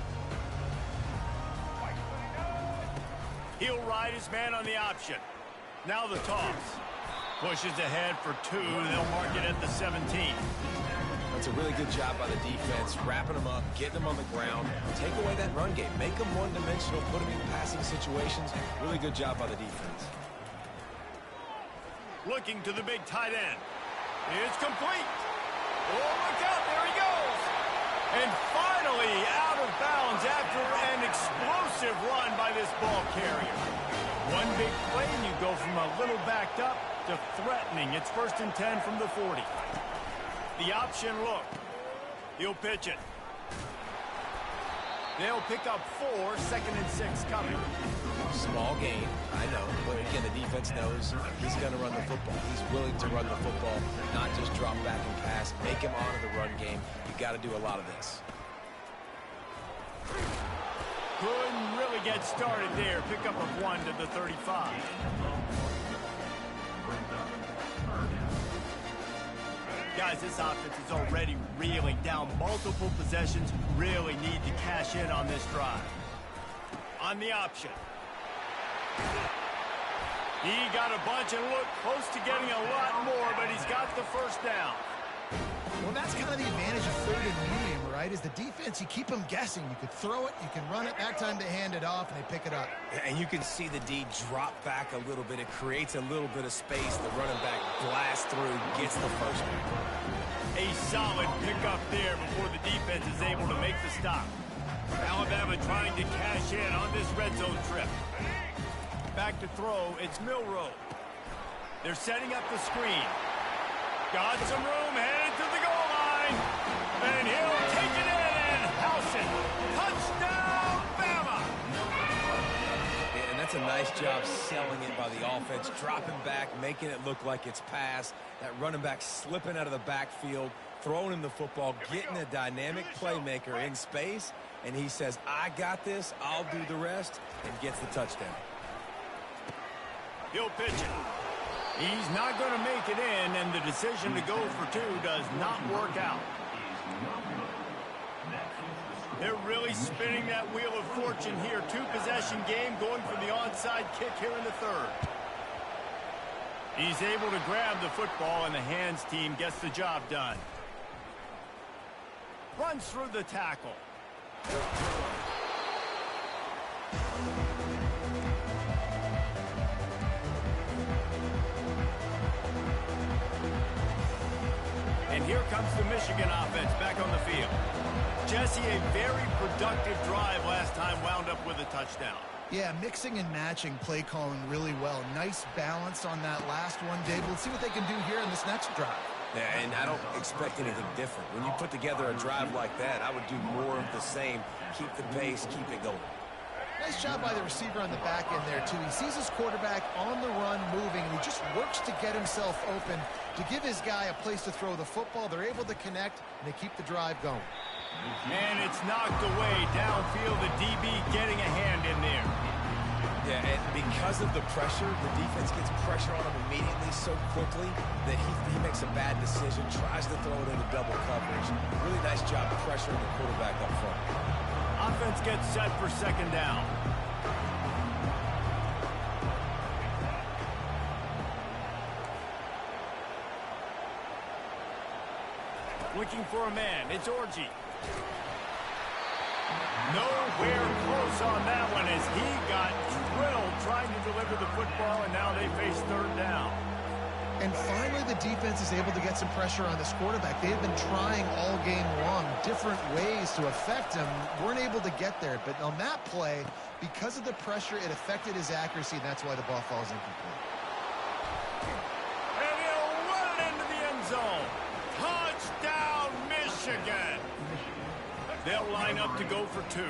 He'll ride his man on the option. Now the toss. Pushes ahead for 2. They'll mark it at the 17. That's a really good job by the defense, wrapping them up, getting them on the ground. Take away that run game. Make them one-dimensional, put them in passing situations. Really good job by the defense. Looking to the big tight end. It's complete. Oh, look out. There he goes. And finally out of bounds after an explosive run by this ball carrier. One big play, and you go from a little backed up to threatening. It's 1st and 10 from the 40. The option look. He'll pitch it. They'll pick up 4, 2nd and 6 coming. Small gain, I know, but again, the defense knows he's going to run the football. He's willing to run the football, not just drop back and pass, make him honor the run game. You got to do a lot of this. Couldn't really get started there. Pick up of 1 to the 35. Guys, this offense is already reeling down multiple possessions. Really need to cash in on this drive. On the option. He got a bunch and looked close to getting a lot more, but he's got the first down. Well, that's kind of the advantage of 3rd and medium, right? Is the defense, you keep them guessing. You could throw it, you can run it, that time they hand it off, and they pick it up. And you can see the D drop back a little bit. It creates a little bit of space. The running back blasts through, gets the first one. A solid pickup there before the defense is able to make the stop. Alabama trying to cash in on this red zone trip. Back to throw, it's Milroe. They're setting up the screen. Got some room, headed to the goal line. And he'll take it in and house it. Touchdown, Bama! And that's a nice job selling it by the offense, dropping back, making it look like it's pass. That running back slipping out of the backfield, throwing him the football, getting a dynamic playmaker in space, and he says, I got this, I'll do the rest, and gets the touchdown. He'll pitch it. He's not going to make it in, and the decision to go for 2 does not work out. They're really spinning that wheel of fortune here. 2-possession game going for the onside kick here in the 3rd. He's able to grab the football, and the hands team gets the job done. Runs through the tackle. And here comes the Michigan offense back on the field. Jesse, a very productive drive last time, wound up with a touchdown. Yeah, mixing and matching play calling really well. Nice balance on that last one, Dave. Let's see what they can do here in this next drive. Yeah, and I don't expect anything different. When you put together a drive like that, I would do more of the same. Keep the pace, keep it going. Nice job by the receiver on the back end there, too. He sees his quarterback on the run moving, and he just works to get himself open to give his guy a place to throw the football. They're able to connect, and they keep the drive going. And it's knocked away downfield. The DB getting a hand in there. Yeah, and because of the pressure, the defense gets pressure on him immediately so quickly that he makes a bad decision, tries to throw it into double coverage. Really nice job pressuring the quarterback up front. Offense gets set for 2nd down. Looking for a man. It's Orji. Nowhere close on that one as he got drilled trying to deliver the football, and now they face 3rd down. And finally, the defense is able to get some pressure on this quarterback. They have been trying all game long different ways to affect him. Weren't able to get there. But on that play, because of the pressure, it affected his accuracy, and that's why the ball falls incomplete. And he'll run it into the end zone. Touchdown, Michigan. They'll line up to go for 2.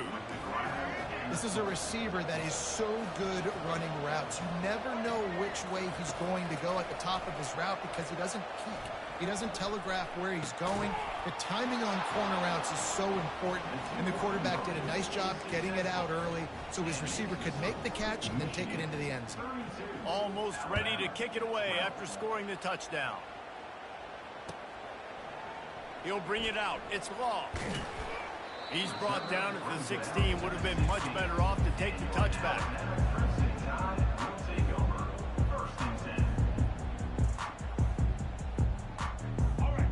This is a receiver that is so good running routes. You never know which way he's going to go at the top of his route because he doesn't peek. He doesn't telegraph where he's going. The timing on corner routes is so important, and the quarterback did a nice job getting it out early so his receiver could make the catch and then take it into the end zone. Almost ready to kick it away after scoring the touchdown. He'll bring it out. It's Law. He's brought down at the 16. Would have been much better off to take the touchback.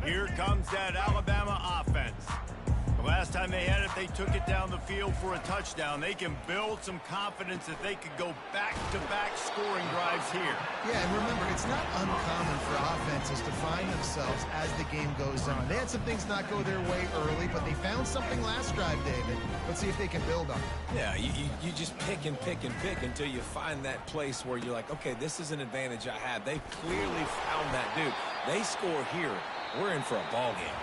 Here comes that Alabama offense. The last time they had it, they took it down the field for a touchdown. They can build some confidence that they could go back-to-back scoring drives here. Yeah, and remember, it's not uncommon for offenses to find themselves as the game goes on. They had some things not go their way early, but they found something last drive, David. Let's see if they can build on it. Yeah, you just pick and pick and pick until you find that place where you're like, okay, this is an advantage I have. They clearly found that dude. They score here. We're in for a ball game.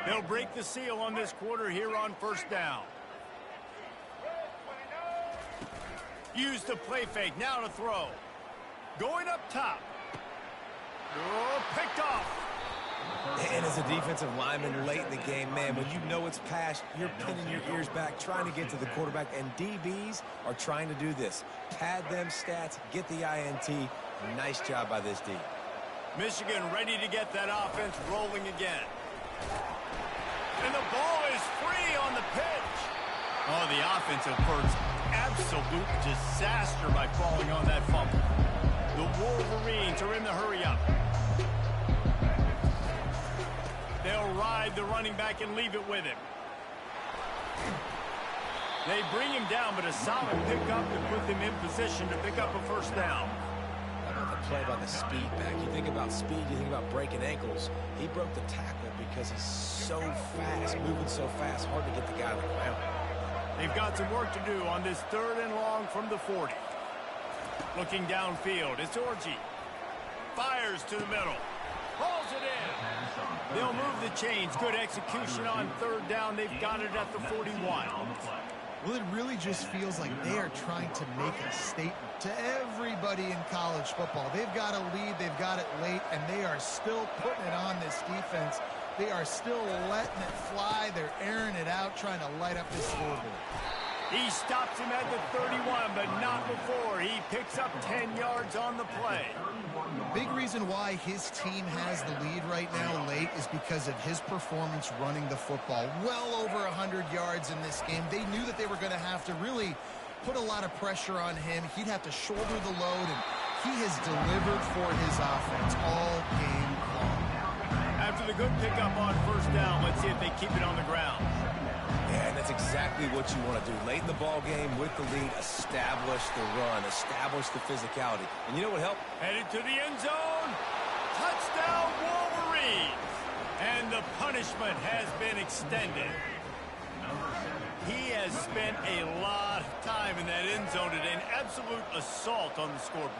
They'll break the seal on this quarter here on first down. Use the play fake. Now to throw. Going up top. Oh, picked off. And as a defensive lineman late in the game, man, when you know it's passed, you're pinning your ears back, trying to get to the quarterback. And DBs are trying to do this. Pad them stats, get the INT. Nice job by this D. Michigan ready to get that offense rolling again. And the ball is free on the pitch. Oh, the offensive averts absolute disaster by falling on that fumble. The Wolverines are in the hurry-up. They'll ride the running back and leave it with him. They bring him down, but a solid pickup to put them in position to pick up a first down. How about the play by the speed back? You think about speed, you think about breaking ankles. He broke the tackle because he's so fast, moving so fast, hard to get the guy on the ground. They've got some work to do on this 3rd and long from the 40. Looking downfield, it's Orji. Fires to the middle. Pulls it in. They'll move the chains. Good execution on 3rd down. They've got it at the 41. Well, it really just feels like they are trying to make a statement to everybody in college football. They've got a lead, they've got it late, and they are still putting it on this defense. They are still letting it fly. They're airing it out, trying to light up this scoreboard. He stops him at the 31, but not before. He picks up 10 yards on the play. Big reason why his team has the lead right now late is because of his performance running the football. Well over 100 yards in this game. They knew that they were going to have to really put a lot of pressure on him. He'd have to shoulder the load, and he has delivered for his offense all game long. After the good pickup on first down, let's see if they keep it on the ground. Yeah, and that's exactly what you want to do. Late in the ball game with the lead, establish the run, establish the physicality. And you know what helped? Headed to the end zone. Touchdown, Wolverines. And the punishment has been extended. He has spent a lot of time in that end zone today. An absolute assault on the scoreboard.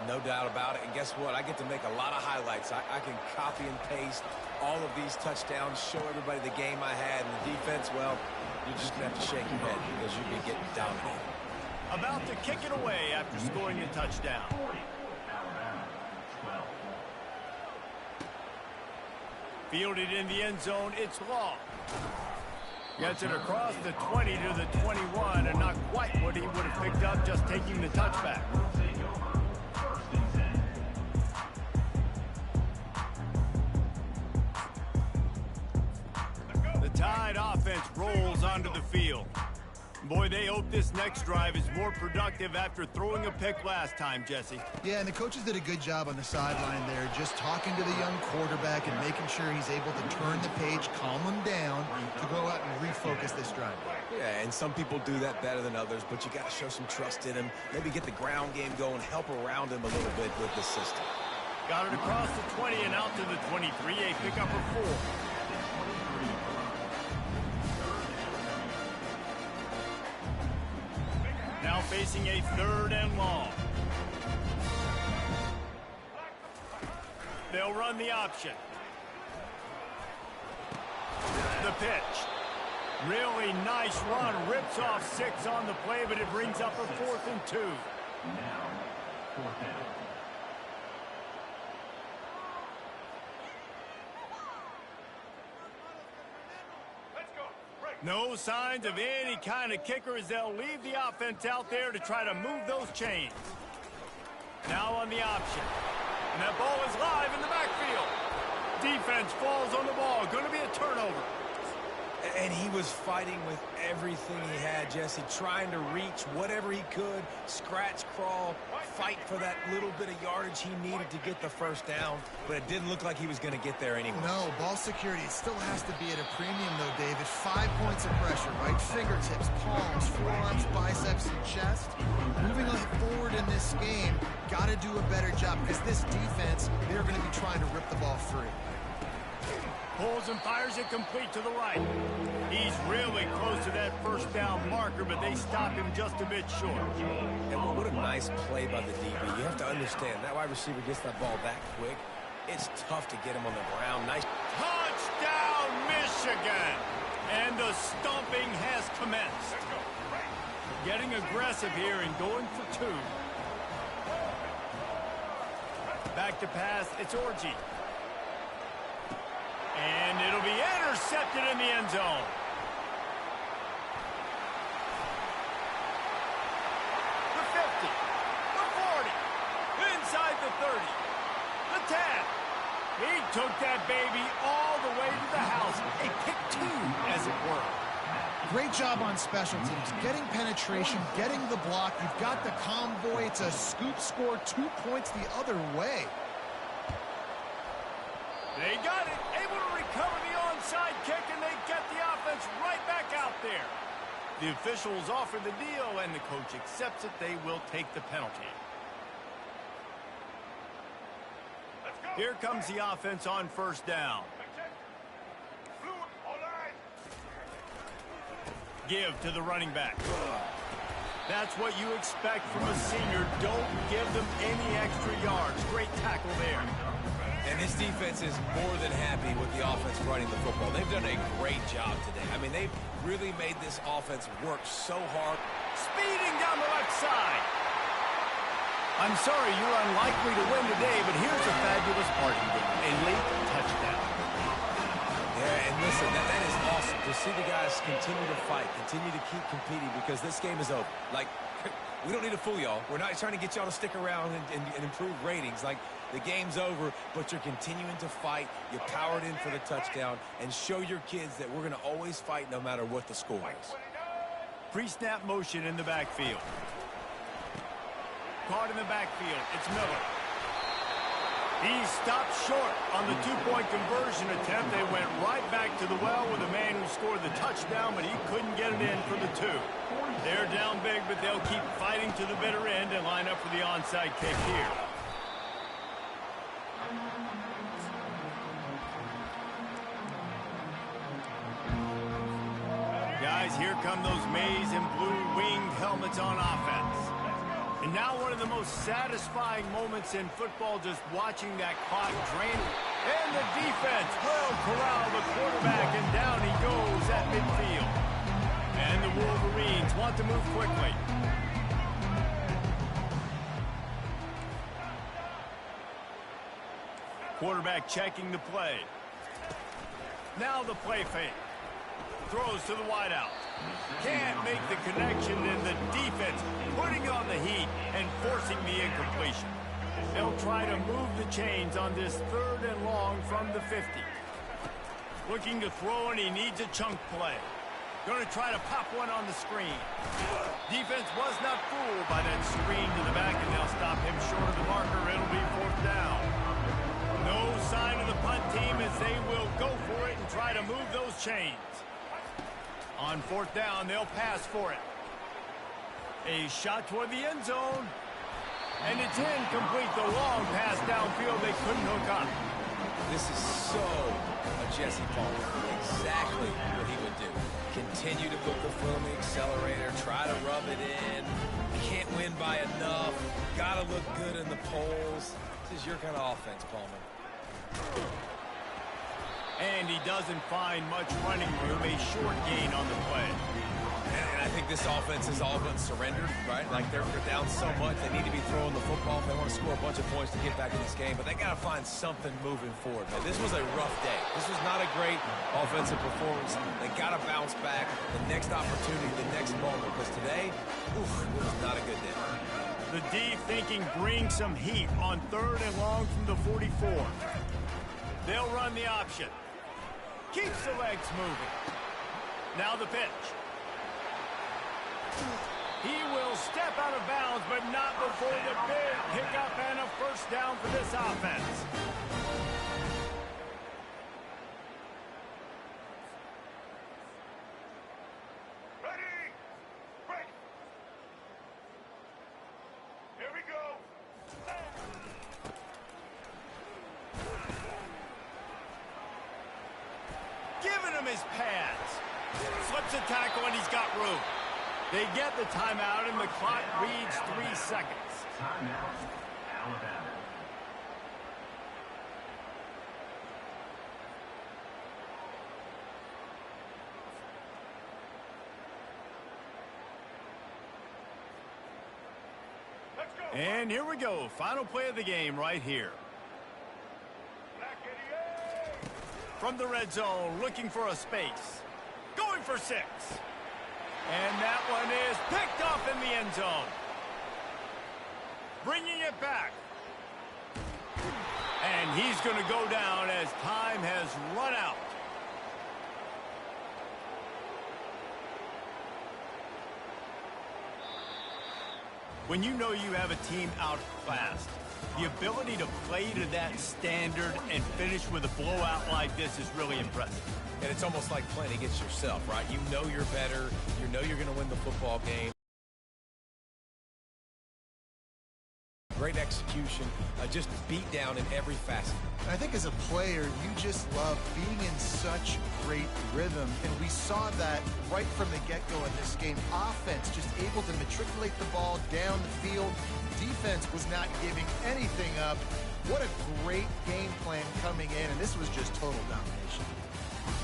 No doubt about it. And guess what? I get to make a lot of highlights. I can copy and paste all of these touchdowns, show everybody the game I had. And the defense, well, you're just going to have to shake your head because you've been getting dominated. About to kick it away after scoring the touchdown. Fielded in the end zone, it's Law. Gets it across the 20 to the 21, and not quite what he would have picked up just taking the touchback. Tide offense rolls onto the field. Boy, they hope this next drive is more productive after throwing a pick last time, Jesse. Yeah, and the coaches did a good job on the sideline there, just talking to the young quarterback and making sure he's able to turn the page, calm him down to go out and refocus this drive. Yeah, and some people do that better than others, but you got to show some trust in him. Maybe get the ground game going, help around him a little bit with the system. Got it across the 20 and out to the 23, a pickup of 4. Now facing a 3rd and long. They'll run the option. The pitch. Really nice run. Rips off 6 on the play, but it brings up a 4th and 2. Now, 4th down. No signs of any kind of kicker as they'll leave the offense out there to try to move those chains. Now on the option. And that ball is live in the backfield. Defense falls on the ball. Going to be a turnover. And he was fighting with everything he had, Jesse, trying to reach whatever he could, scratch, crawl, fight for that little bit of yardage he needed to get the first down, but it didn't look like he was going to get there anyway. No, ball security still has to be at a premium, though, David. 5 points of pressure, right? Fingertips, palms, forearms, biceps, and chest. Moving forward in this game, got to do a better job because this defense, they're going to be trying to rip the ball free. Pulls and fires it complete to the right. He's really close to that first down marker, but they stop him just a bit short. And what a nice play by the DB. You have to understand, that wide receiver gets that ball that quick. It's tough to get him on the ground. Nice. Touchdown, Michigan! And the stomping has commenced. Getting aggressive here and going for two. Back to pass, it's Orji. And it'll be intercepted in the end zone. The 50, the 40, inside the 30, the 10. He took that baby all the way to the house. A pick two, as it were. Great job on special teams. Getting penetration, getting the block. You've got the convoy. It's a scoop score, 2 points the other way. They got it. Able to recover the onside kick, and they get the offense right back out there. The officials offer the deal, and the coach accepts it. They will take the penalty. Here comes the offense on first down. Give to the running back. That's what you expect from a senior. Don't give them any extra yards. Great tackle there. And this defense is more than happy with the offense running the football. They've done a great job today. I mean, they've really made this offense work so hard. Speeding down the left side. I'm sorry you're unlikely to win today, but here's a fabulous parting game. A late touchdown. Yeah, and listen, that is awesome to see the guys continue to fight, continue to keep competing, because this game is over. Like, we don't need to fool y'all. We're not trying to get y'all to stick around and improve ratings. Like, the game's over, but you're continuing to fight. You powered in for the touchdown, and show your kids that we're going to always fight no matter what the score is. Pre-snap motion in the backfield. Caught in the backfield. It's Miller. He stopped short on the two-point conversion attempt. They went right back to the well with the man who scored the touchdown, but he couldn't get it in for the two. They're down big, but they'll keep fighting to the bitter end and line up for the onside kick here. Guys, here come those maize and blue winged helmets on offense. And now one of the most satisfying moments in football, just watching that clock drain. And the defense will corral the quarterback, and down he goes at midfield. And the Wolverines want to move quickly. Quarterback checking the play. Now the play fake. Throws to the wideout. Can't make the connection, and the defense putting on the heat and forcing the incompletion. They'll try to move the chains on this 3rd and long from the 50. Looking to throw, and he needs a chunk play. Going to try to pop one on the screen. Defense was not fooled by that screen to the back, and they'll stop him short of the marker. It'll be 4th down. No sign of the punt team as they will go for it and try to move those chains. On 4th down, they'll pass for it. A shot toward the end zone. And it's incomplete. The long pass downfield, they couldn't hook up. This is so a Jesse Palmer. Exactly what he would do. Continue to put the foot on the accelerator. Try to rub it in. Can't win by enough. Gotta look good in the polls. This is your kind of offense, Palmer. And he doesn't find much running room. A short gain on the play. And I think this offense is all but surrendered, right? Like they're down so much, they need to be throwing the football if they want to score a bunch of points to get back in this game. But they got to find something moving forward, man. This was a rough day. This was not a great offensive performance. They got to bounce back the next opportunity, the next moment. Because today, oof, it was not a good day. The D thinking bring some heat on 3rd and long from the 44. They'll run the option. Keeps the legs moving. Now the pitch. He will step out of bounds, but not before the big pickup and a 1st down for this offense. Ready? Break. Here we go. Giving him his pads. Slips a tackle, and he's got room. They get the timeout, and the clock reads 3 seconds. Timeout, Alabama. And here we go. Final play of the game right here. From the red zone, looking for a space. Going for 6. And that one is picked off in the end zone. Bringing it back. And he's going to go down as time has run out. When you know you have a team outclassed, the ability to play to that standard and finish with a blowout like this is really impressive. And it's almost like playing against yourself, right? You know you're better. You know you're going to win the football game. Great execution, just beat down in every facet. I think as a player, you just love being in such great rhythm, and we saw that right from the get-go in this game. Offense just able to matriculate the ball down the field. Defense was not giving anything up. What a great game plan coming in, and this was just total domination.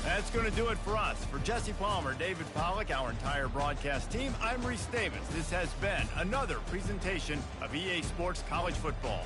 That's going to do it for us. For Jesse Palmer, David Pollack, our entire broadcast team, I'm Reese Davis. This has been another presentation of EA Sports College Football.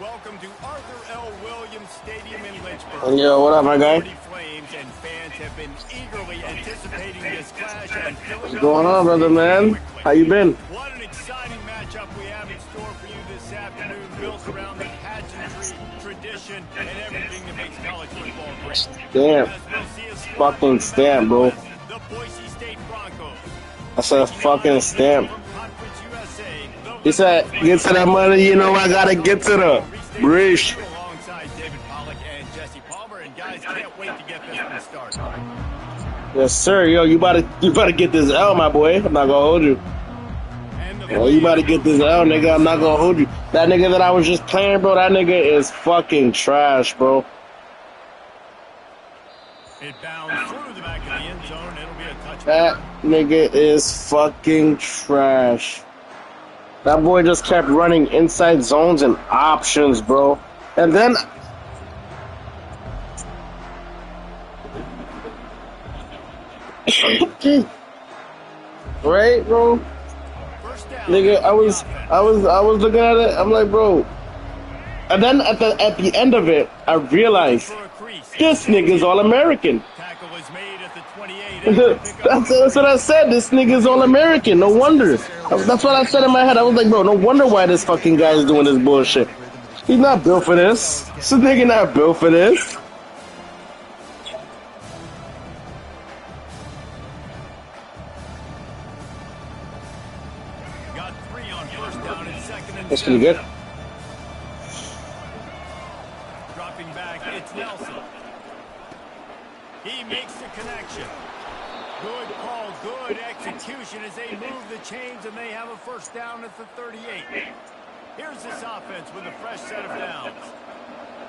Welcome to Arthur L. Williams Stadium in Lynchburg. Yo, what up, my guy? Flames and fans have been eagerly anticipating this clash. And What's going on, brother, man? How you been? What an exciting matchup we have in store for you this afternoon, built around the pageantry, tradition, and everything that makes college football great. Damn. Fucking stamp, bro. The Boise State Broncos. That's a fucking stamp. He said, get to that money, you know I gotta get to the bridge. Alongside David Pollack and Jesse Palmer, and guys can't wait to get this one started. Yes, sir. Yo, you about to get this L, my boy. I'm not gonna hold you. Oh, you about to get this L, nigga. I'm not gonna hold you. That nigga that I was just playing, bro, that nigga is fucking trash, bro. It bounds through the back of the end zone. It'll be a touchback. That nigga is fucking trash. That boy just kept running inside zones and options, bro. And then... right, bro? Nigga, I was looking at it. I'm like, bro. And then at the end of it, I realized this nigga's All-American. That's what I said. This nigga's All-American. No wonder. That's what I said in my head. I was like, bro, no wonder why this fucking guy is doing this bullshit. He's not built for this. This nigga not built for this. Got 3 on first down and second and That's pretty good. Dropping back, it's Nelson. He makes the connection. Good call, good execution as they move the chains and they have a first down at the 38. Here's this offense with a fresh set of downs.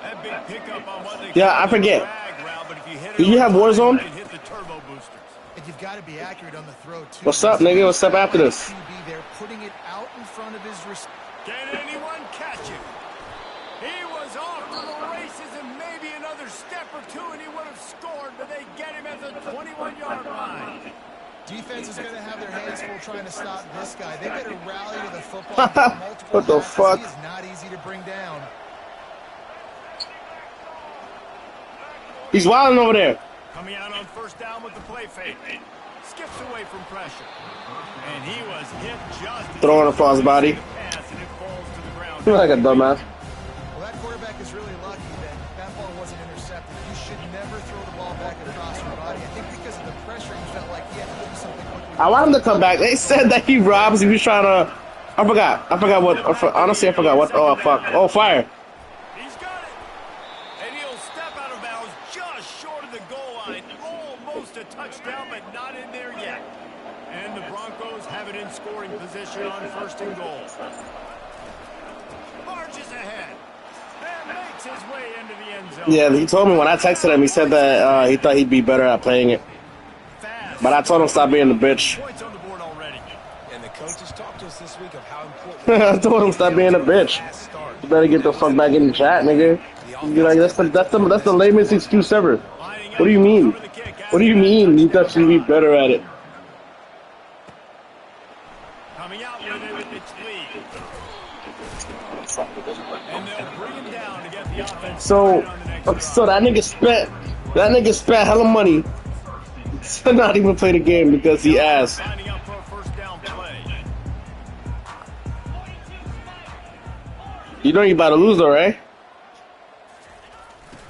That big pickup on what they I forget. drag route, but if you hit it Do you have Warzone? hit the turbo boosters. And you've got to be accurate on the throw, too. What's up, nigga? What's up after this? They're putting it out in front of his receiver. Can anyone catch him? He was off to the races, and maybe another step or two, and he would have scored, but they get him at the 21-yard line. Defense is going to have their hands full trying to stop this guy. They better rally to the football. Multiple What the fuck? He is not easy to bring down. He's wilding over there. Coming out on first down with the play fake. Skips away from pressure. And he was hit just Throwing across the body. pass, and it falls to the ground. You're like a dumbass. Well, that quarterback is really lucky that ball wasn't intercepted. You should never throw the ball back across your body. I think because of the pressure, he felt like he had to do something quickly. I want him to come back. They said that he robs. He was trying to. I forgot what. Honestly, I forgot what. Oh, fuck. Oh, fire. He's got it. And he'll step out of bounds just short of the goal line. Almost a touchdown, but not in there yet. And the Broncos have it in scoring position on first and goal. Marches ahead. And makes his way into the end zone. Yeah, he told me when I texted him, he said that he thought he'd be better at playing it. Fast. But I told him stop being a bitch. Points on the board already. And the coaches talked to us this week of how important I told him stop being a bitch. You better get the fuck back in the chat, nigga. You're like, that's the lamest excuse ever. What do you mean? What do you mean you thought you'd be better at it? Coming out with it, it's lead. And they'll bring him down to get the offense. So started on the next that nigga spent hella money to not even play the game because he asked. Lining up for a first down play. You know you about to lose though, right?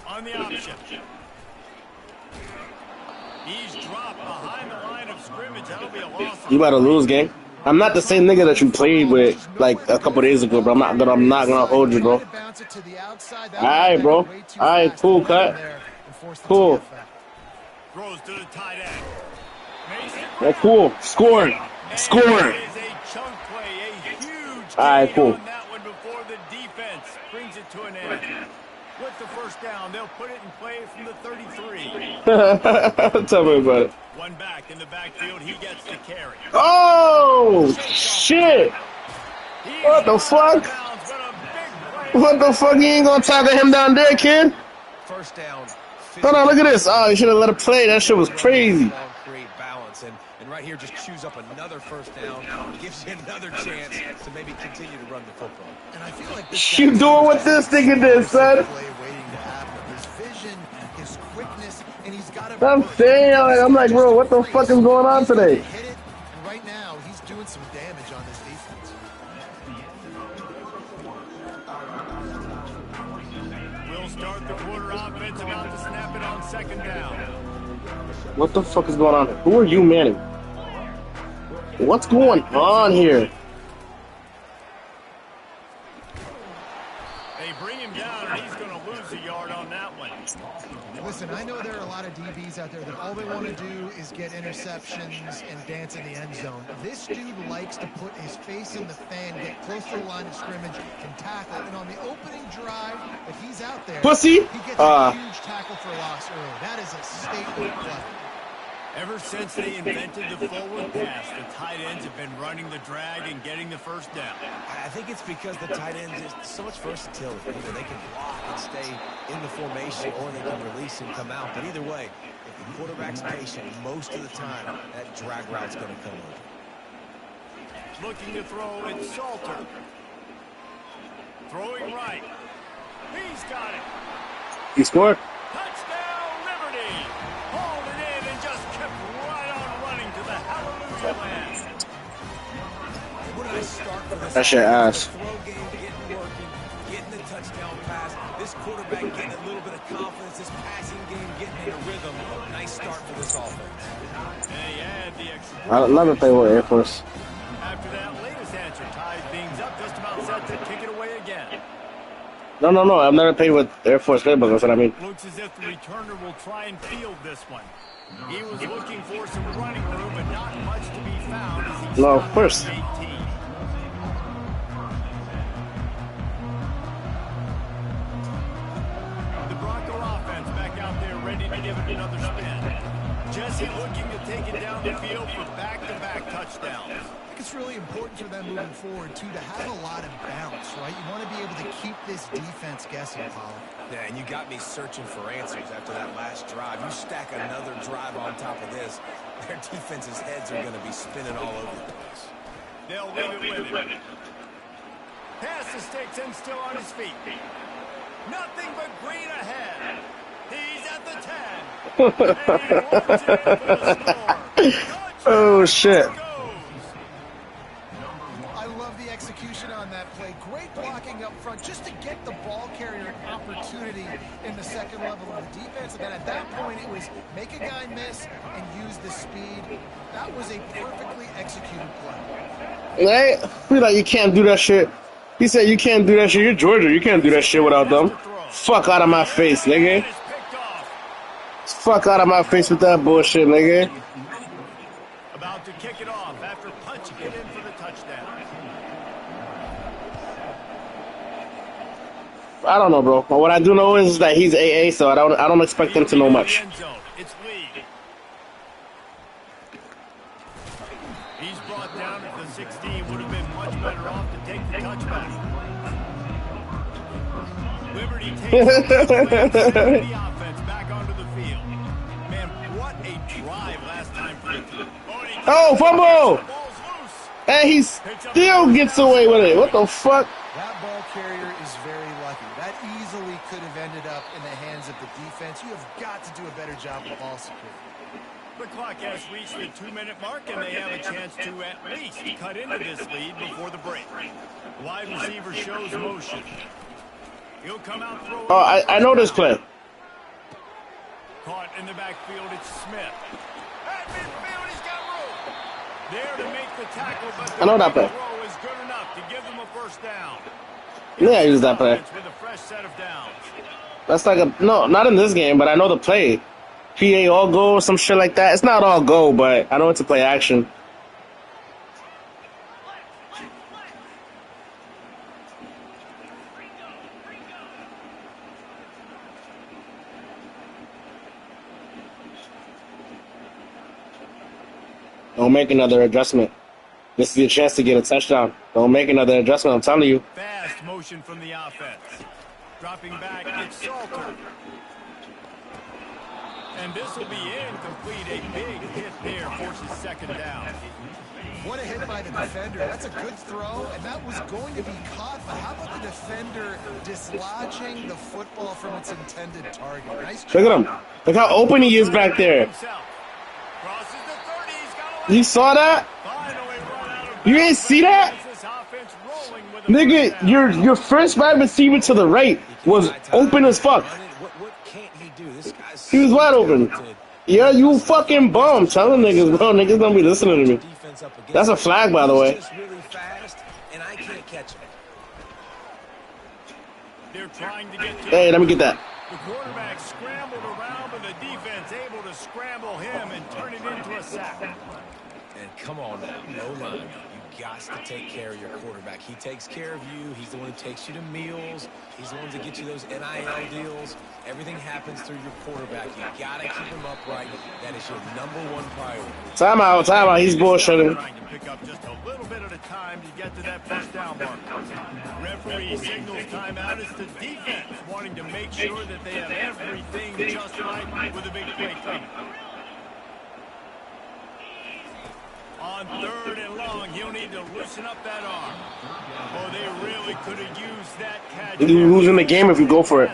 On the option. He's dropped behind the line of scrimmage. That'll be a loss. You about to lose, gang. I'm not the same nigga that you played with like a couple days ago, bro. I'm not gonna hold you, bro. Alright, bro. Alright, cool, cut. Cool. Throws to the tight end. Makes it Yeah, cool. Scoring. Scoring. It is a chunk play, a huge Alright, gain cool. on that one before the defense brings it to an end. With the first down, they'll put it in play from the 33. Tell me about it. One back in the backfield, he gets the carry. Oh shit! What the fuck? What the fuck? You ain't gonna tackle him down there, kid? first down. Hold on, look at this. Oh, you should have let it play. That shit was crazy. Create balance, and right here just chews up another first down, gives you another chance to maybe continue to run the football. And I feel like this You doing what this nigga did, son? His vision, his quickness, and he's got to. I'm saying, I'm like, bro, what the fuck is going on today? Hit it, and right now he's doing some damage on this defense. We'll start the quarter offense, about to snap it on second down. What the fuck is going on? Who are you, Manny? What's going on here? They bring him down, and he's going to lose a yard on that one. Listen, I know there are a lot of DBs out there that all they want to do is get interceptions and dance in the end zone. This dude likes to put his face in the fan, get close to the line of scrimmage, and tackle. And on the opening drive that he's out there, Pussy? he gets a huge tackle for loss early. That is a statement play. Ever since they invented the forward pass, the tight ends have been running the drag and getting the first down. I think it's because the tight ends is so much versatility. You know, they can block and stay in the formation, or they can release and come out. But either way, if the quarterback's patient, most of the time, that drag route's going to come over. Looking to throw, it's Salter. Throwing right. He's got it. He scored. Touchdown, Liberty. Hauled it in and just kept right on running to the hallelujah land. Where did I start for this? That shit ass. Throw game getting working, getting the touchdown pass. This quarterback getting a little bit of confidence. This passing game getting in a rhythm. Nice start for this offense. They add the extra. I love to play with Air Force. After that latest answer ties things up, just about set to kick it away again. No. I've never played with Air Force playbook. That's what I mean. Looks as if the returner will try and field this one. He was looking for some running room, but not much to be found. As he No, of stopped course. at 18. The Bronco offense back out there ready to give it another spin. Jesse looking important for them moving forward, too, to have a lot of bounce, right? You want to be able to keep this defense guessing, Paul. Yeah, and you got me searching for answers after that last drive. You stack another drive on top of this, their defense's heads are going to be spinning all over the place. They'll leave it with him. Pass mistakes and still on his feet. Nothing but green ahead. He's at the 10. And he launches it for the score. Oh, shit. I love the execution on that play. Great blocking up front just to get the ball carrier an opportunity in the second level of the defense. And then at that point, it was make a guy miss and use the speed. That was a perfectly executed play. Right? Be like, you can't do that shit. He said you can't do that shit. You're Georgia. You can't do that shit without them. Fuck out of my face, nigga. Fuck out of my face with that bullshit, nigga. About to kick it off after punching it in for the touchdown. I don't know, bro. But what I do know is that he's AA, so I don't expect him to know much. It's Lee. He's brought down at the 16. Would have been much better off to take the touchback. Liberty takes the offense back onto the field. Man, what a drive last time for the team. Oh, fumble! And he still gets away with it. What the fuck? That ball carrier is very lucky. That easily could have ended up in the hands of the defense. You have got to do a better job with ball security. The clock has reached the 2-minute mark, and they have a chance to at least cut into this lead before the break. Wide receiver shows motion. He'll come out throwing. Oh, I know this play. Caught in the backfield, it's Smith. At midfield, he's got room. There to make the tackle, but the I know that play. throw is good enough to give them a first down. Yeah, I use that play. With a fresh set of downs. That's like a no, not in this game, but I know the play. PA all go or some shit like that. It's not all go, but I know it's a play action. Don't make another adjustment. This is your chance to get a touchdown. Don't make another adjustment, I'm telling you. Fast motion from the offense. Dropping back, it's Salter. And this will be incomplete. A big hit there forces second down. What a hit by the defender. That's a good throw, and that was going to be caught. But how about the defender dislodging the football from its intended target? Nice job. Look at him. Look how open he is back there. Crosses the 30. He's got You saw that? You didn't see that? Nigga, your first wide receiver to the right was open as fuck. What can't he do? This guy's He was wide open. Yeah, you fucking bum. Telling niggas, bro. Niggas don't be listening to me. That's a flag, by the way. Really fast, and I can't catch him. They're trying to get to Hey, let me get that. the quarterback scrambled around, but the defense able to scramble him and turn it into a sack. And come on now, no line. You got to take care of your quarterback. He takes care of you. He's the one who takes you to meals. He's the one that gets you those NIL deals. Everything happens through your quarterback. You got to keep him upright. That is your #1 priority. Timeout. He's bullshitting. Trying to pick up just a little bit at a time to get to that first down mark. Referee signals timeout. It's the defense wanting to make sure that they have everything just right with a big play coming. On 3rd and long, he'll need to loosen up that arm. Oh, they really could have used that catch. You're losing the game if you go for it.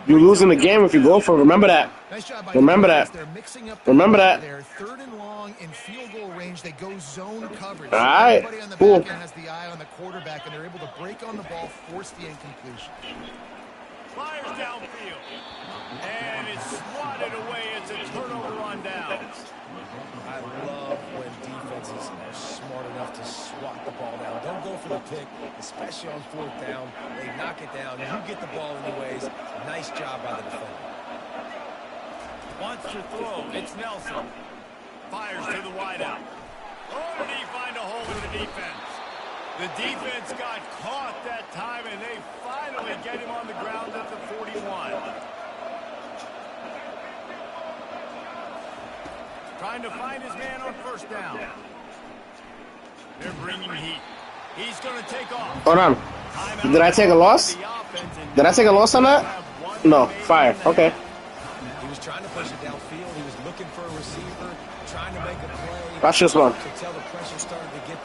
You're losing the game if you go for it. Remember that. Nice job by Remember defense. that. They're mixing up Remember that. They're 3rd and long in field goal range. They go zone coverage. All right. Everybody on the Cool. back end has the eye on the quarterback, and they're able to break on the ball, force the incompletion. Fires downfield. And it's swatted away. It's a turnover on downs. I love when defenses are smart enough to swat the ball down. Don't go for the pick, especially on 4th down. They knock it down. You get the ball anyways. Nice job by the defender. Wants to throw. It's Nelson. Fires to the wideout. Oh, did he find a hole in the defense? The defense got caught that time, and they finally get him on the ground at the 41. Trying to find his man on 1st down. They're bringing heat. He's going to take off. Hold on. Did I take a loss? Did I take a loss on that? No. Fire. Okay. He was trying to push it downfield. He was looking for a receiver, trying to make a play. Watch this one.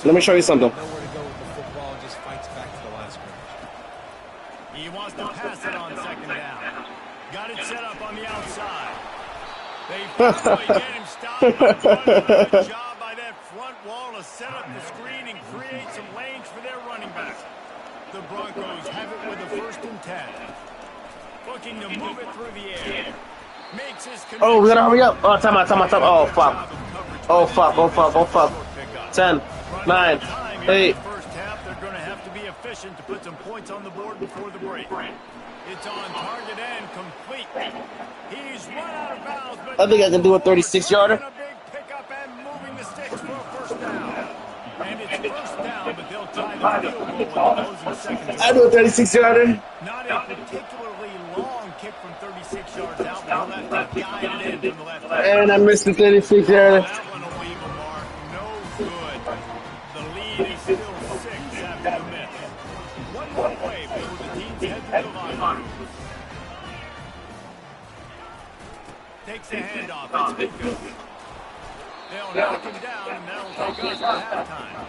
Let me show you something. Nowhere to go with the football, just fights back to the line of scrimmage. He wants to pass it on second down. Got it set up on the outside. They finally get him stopped. Good job by that front wall to set up the screen and create some lanes for their running back. The Broncos have it with a 1st and 10. Looking to move it through the air. Makes his Oh, we gotta hurry up. Oh, time out. Oh, fuck. Oh, fuck. 10, 9, 8. First half, they're going to have to be efficient to put some points on the board before the break. It's on target and complete. He's run out of bounds, but I think I can do a 36-yarder. A big pickup and moving the sticks for a 1st down. And it's 1st down, but they'll tie the field goal in the closing seconds. I do a 36-yarder. Not a particularly long kick from 36 yards out, but he'll have to guide it in from the left. And I missed the 36-yarder. That one will leave a mark. No good. The lead is still 6 after the miss. One more play before the teams head to the line. Takes the handoff. It's Mayfield. They'll knock him down, and that'll take us to halftime.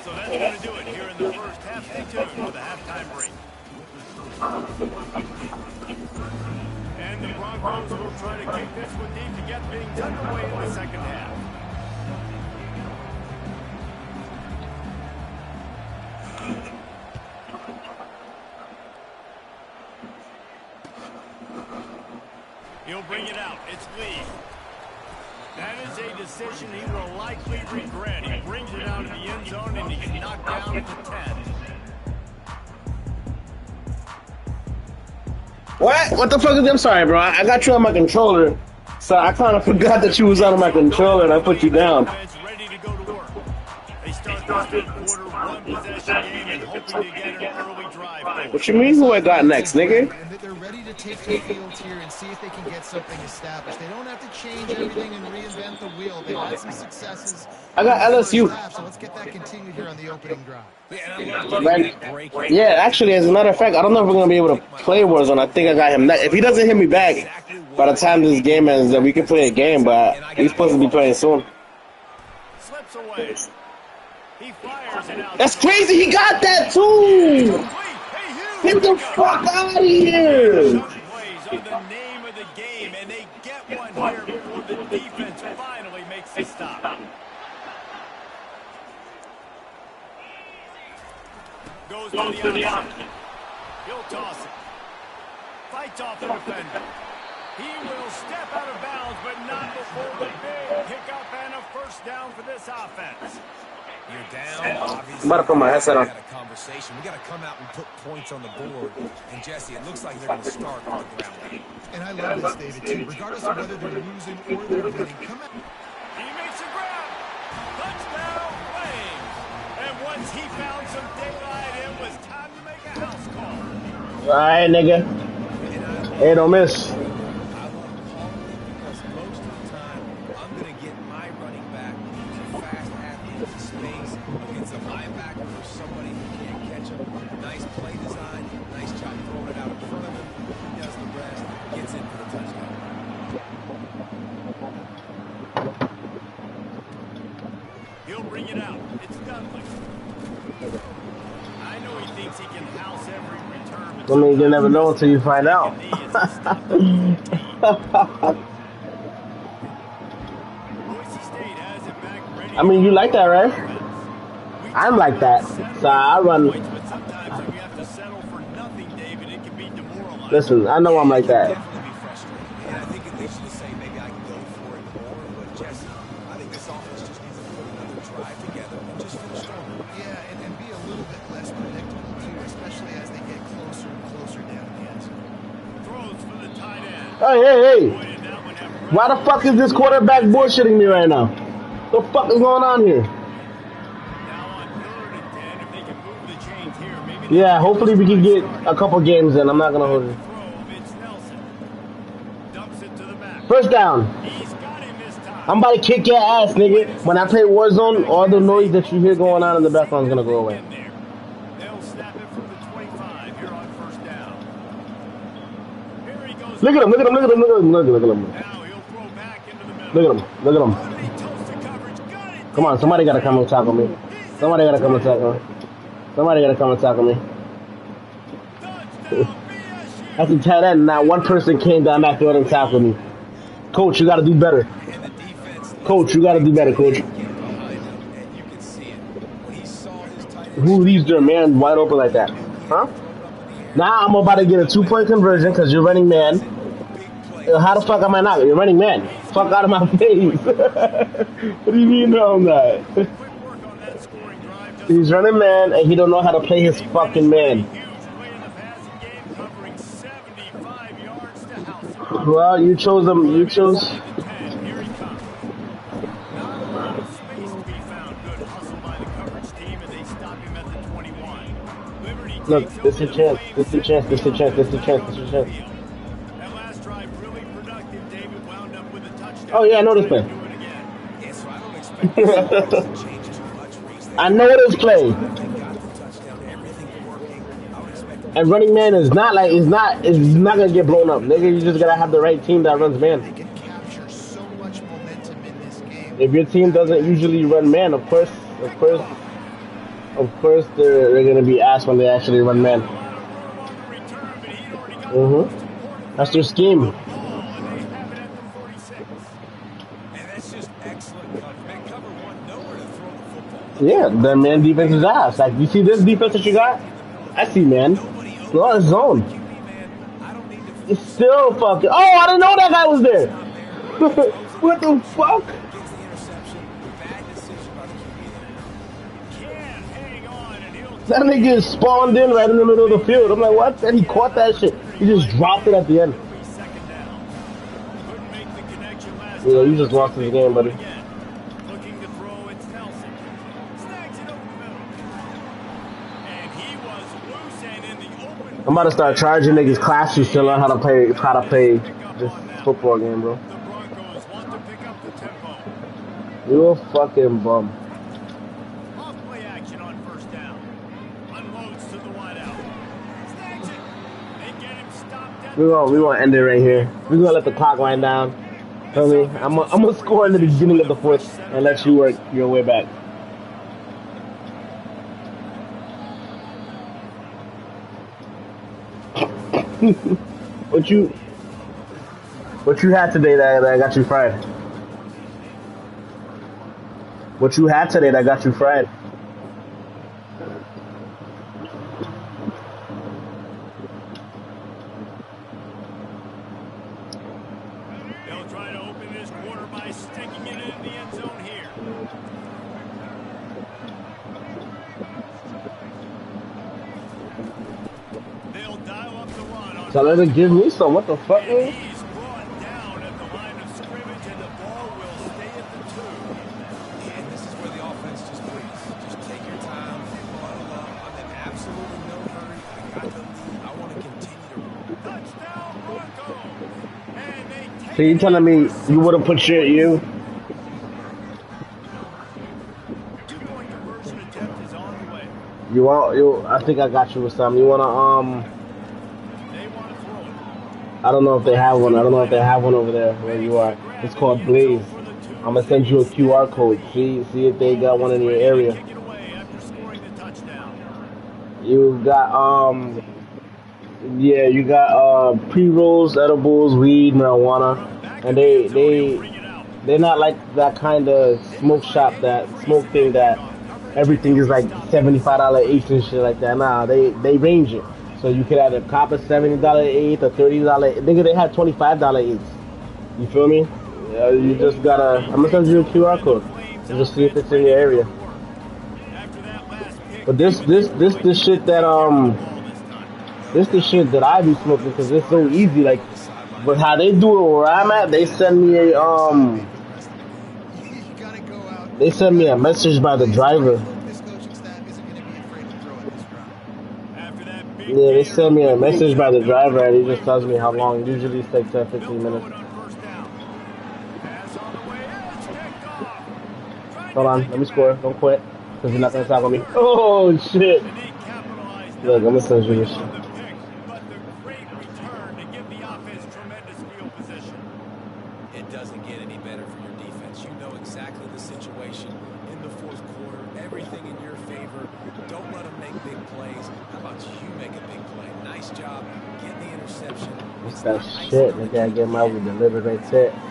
So that's going to do it here in the first half. Stay tuned for the halftime break. And the Broncos will try to kick this one deep to get things underway in the second half. He'll bring it out. It's Lee. That is a decision he will likely regret. He brings it out of the end zone, and he's knocked down at the 10. What? What the fuck is... I'm sorry, bro. I got you on my controller, so I kind of forgot that you was on my controller, and I put you down. Ready to go to work. They start this 3rd quarter, 1-possession game, and hoping to get an early drive. What you mean who I got next, nigga? And they're ready to take the field here and see if they can get something established. They don't have to change everything and reinvent the wheel. They've had some successes. I got LSU. So let's get that continued here on the opening drive. Yeah, actually, as a matter of fact, I don't know if we're going to be able to play Warzone. I think I got him next. If he doesn't hit me back by the time this game ends, then we can play a game, but he's supposed to be playing soon. Slips away. He fires it out. That's crazy. He got that, too. Get the fuck out of here. Plays are the name of the game, and they get one here before the defense finally makes the stop. Goes to the outside. He'll toss it. Fights off the defender. He will step out of bounds, but not before the big pickup and a 1st down for this offense. You're down, obviously. I'm about to put my headset on. We got a conversation. We got to come out and put points on the board. And Jesse, it looks like they're going to start on the ground game. And I love this, David, too. Regardless of whether they're losing or they're winning, come out. He makes a grab. Touchdown, Flames. And once he found some daylight, it was time to make a house call. All right, nigga. Hey, don't miss. I love calling it because most of the time, I'm going to get my running back who's a fast athlete in space against a linebacker or somebody who can't catch him. Nice play design, nice job throwing it out in front of him. He does the rest, gets in for the touchdown. He'll bring it out. It's Dudley. I know he thinks he can house every return. I mean, you never know until you find out. I mean, you like that, right? I'm like that. So I run. Listen, I know I'm like that. And I think it leads you to say maybe I can go for it more, but Jesse, I think this offense just needs to put another drive together and just finish strong. Yeah, and be a little bit less predictable, too, especially as they get closer and closer down the end zone. Throws for the tight end. Hey. Why the fuck is this quarterback bullshitting me right now? What the fuck is going on here? Yeah, hopefully we can get a couple games in. I'm not going to hold it. 1st down. He's got him this time. I'm about to kick your ass, nigga. When I play Warzone, all the noise that you hear going on in the background is gonna go away. They'll snap it from the 25 here on first down. Here he goes. Look at him, look at him, look at him, look at him, look at him. Now he'll throw back into the middle. Look at him, look at him. Come on, somebody gotta come and tackle me. Somebody gotta come and tackle me. Somebody gotta come and tackle me. I can tell that not one person came down that field and tackled me. Coach, you gotta do better. Coach, you gotta do better, coach. Who leaves their man wide open like that? Huh? Now I'm about to get a 2-point conversion because you're running man. How the fuck am I not? You're running man. Fuck out of my face. What do you mean I'm not? He's running man and he don't know how to play his fucking man. Well, you chose him. You chose. Look, this is a chance. This is a chance. This is a chance. This is a chance. This is a chance. Oh yeah, I know this play. I know this play. And running man is not like it's not gonna get blown up, nigga. You just gotta have the right team that runs man. They can capture so much momentum in this game. If your team doesn't usually run man, of course, they're gonna be asked when they actually run man. That's their scheme. Yeah, the man defense is ass. Like, you see this defense that you got? I see, man. Go on zone. It's still fucking. Oh, I didn't know that guy was there. What the fuck? That nigga spawned in right in the middle of the field. I'm like, what? And he caught that shit. He just dropped it at the end. Yeah, you just lost this game, buddy. I'm about to start charging niggas classes to learn how to play this football game, bro. You a fucking bum. Off-play action on first down. Unloads to the wideout. They get him stopped. We gonna end it right here. We're gonna let the clock wind down. Feel me? I'm gonna score in the beginning of the fourth and let you work your way back. What you had today that got you fried? What you had today that got you fried? They'll try to open this quarter by sticking it in the end zone here. They'll dial up the run on. So let it give me some. What the fuck, man? He's brought down at the line of scrimmage, and the ball will stay at the 2. And this is where the offense just plays. Just take your time, bottle up. I'm in absolutely no hurry. I got the lead. I want to continue to run. Touchdown, Broncos! And they take So you telling me you wouldn't put you? two-point conversion attempt is on the way. I think I got you with something. You wanna They want to throw it. I don't know if they have one. I don't know if they have one over there where you are. It's called Blaze. I'm gonna send you a QR code. See if they got one in your area. Kick it away after scoring the touchdown. You got you got pre-rolls, edibles, weed, marijuana, and they're not like that kind of smoke shop, that smoke thing that everything is like $75 each and shit like that. Nah, they range it. So you could either cop a $70 eighth or $30. Nigga, they had $25 eighths. You feel me? You just gotta. I'm gonna send you a QR code and just see if it's in your area. But this shit that this the shit that I be smoking because it's so easy. Like, but how they do it where I'm at, they send me a They send me a message by the driver. Yeah, they send me a message by the driver and he just tells me how long. Usually it takes 10-15 minutes. Hold on, let me score. Don't quit, because you're not gonna tackle me. Oh shit! And he capitalized Look, I'm gonna send you this. on the pick, but the great return to give the offense tremendous field position. It doesn't get any better for your defense. You know exactly the situation in the fourth quarter. Everything in your favor. Don't let them make big plays. How about you make a big play? Nice job getting the interception. What's that shit? They gotta get my delivered right set.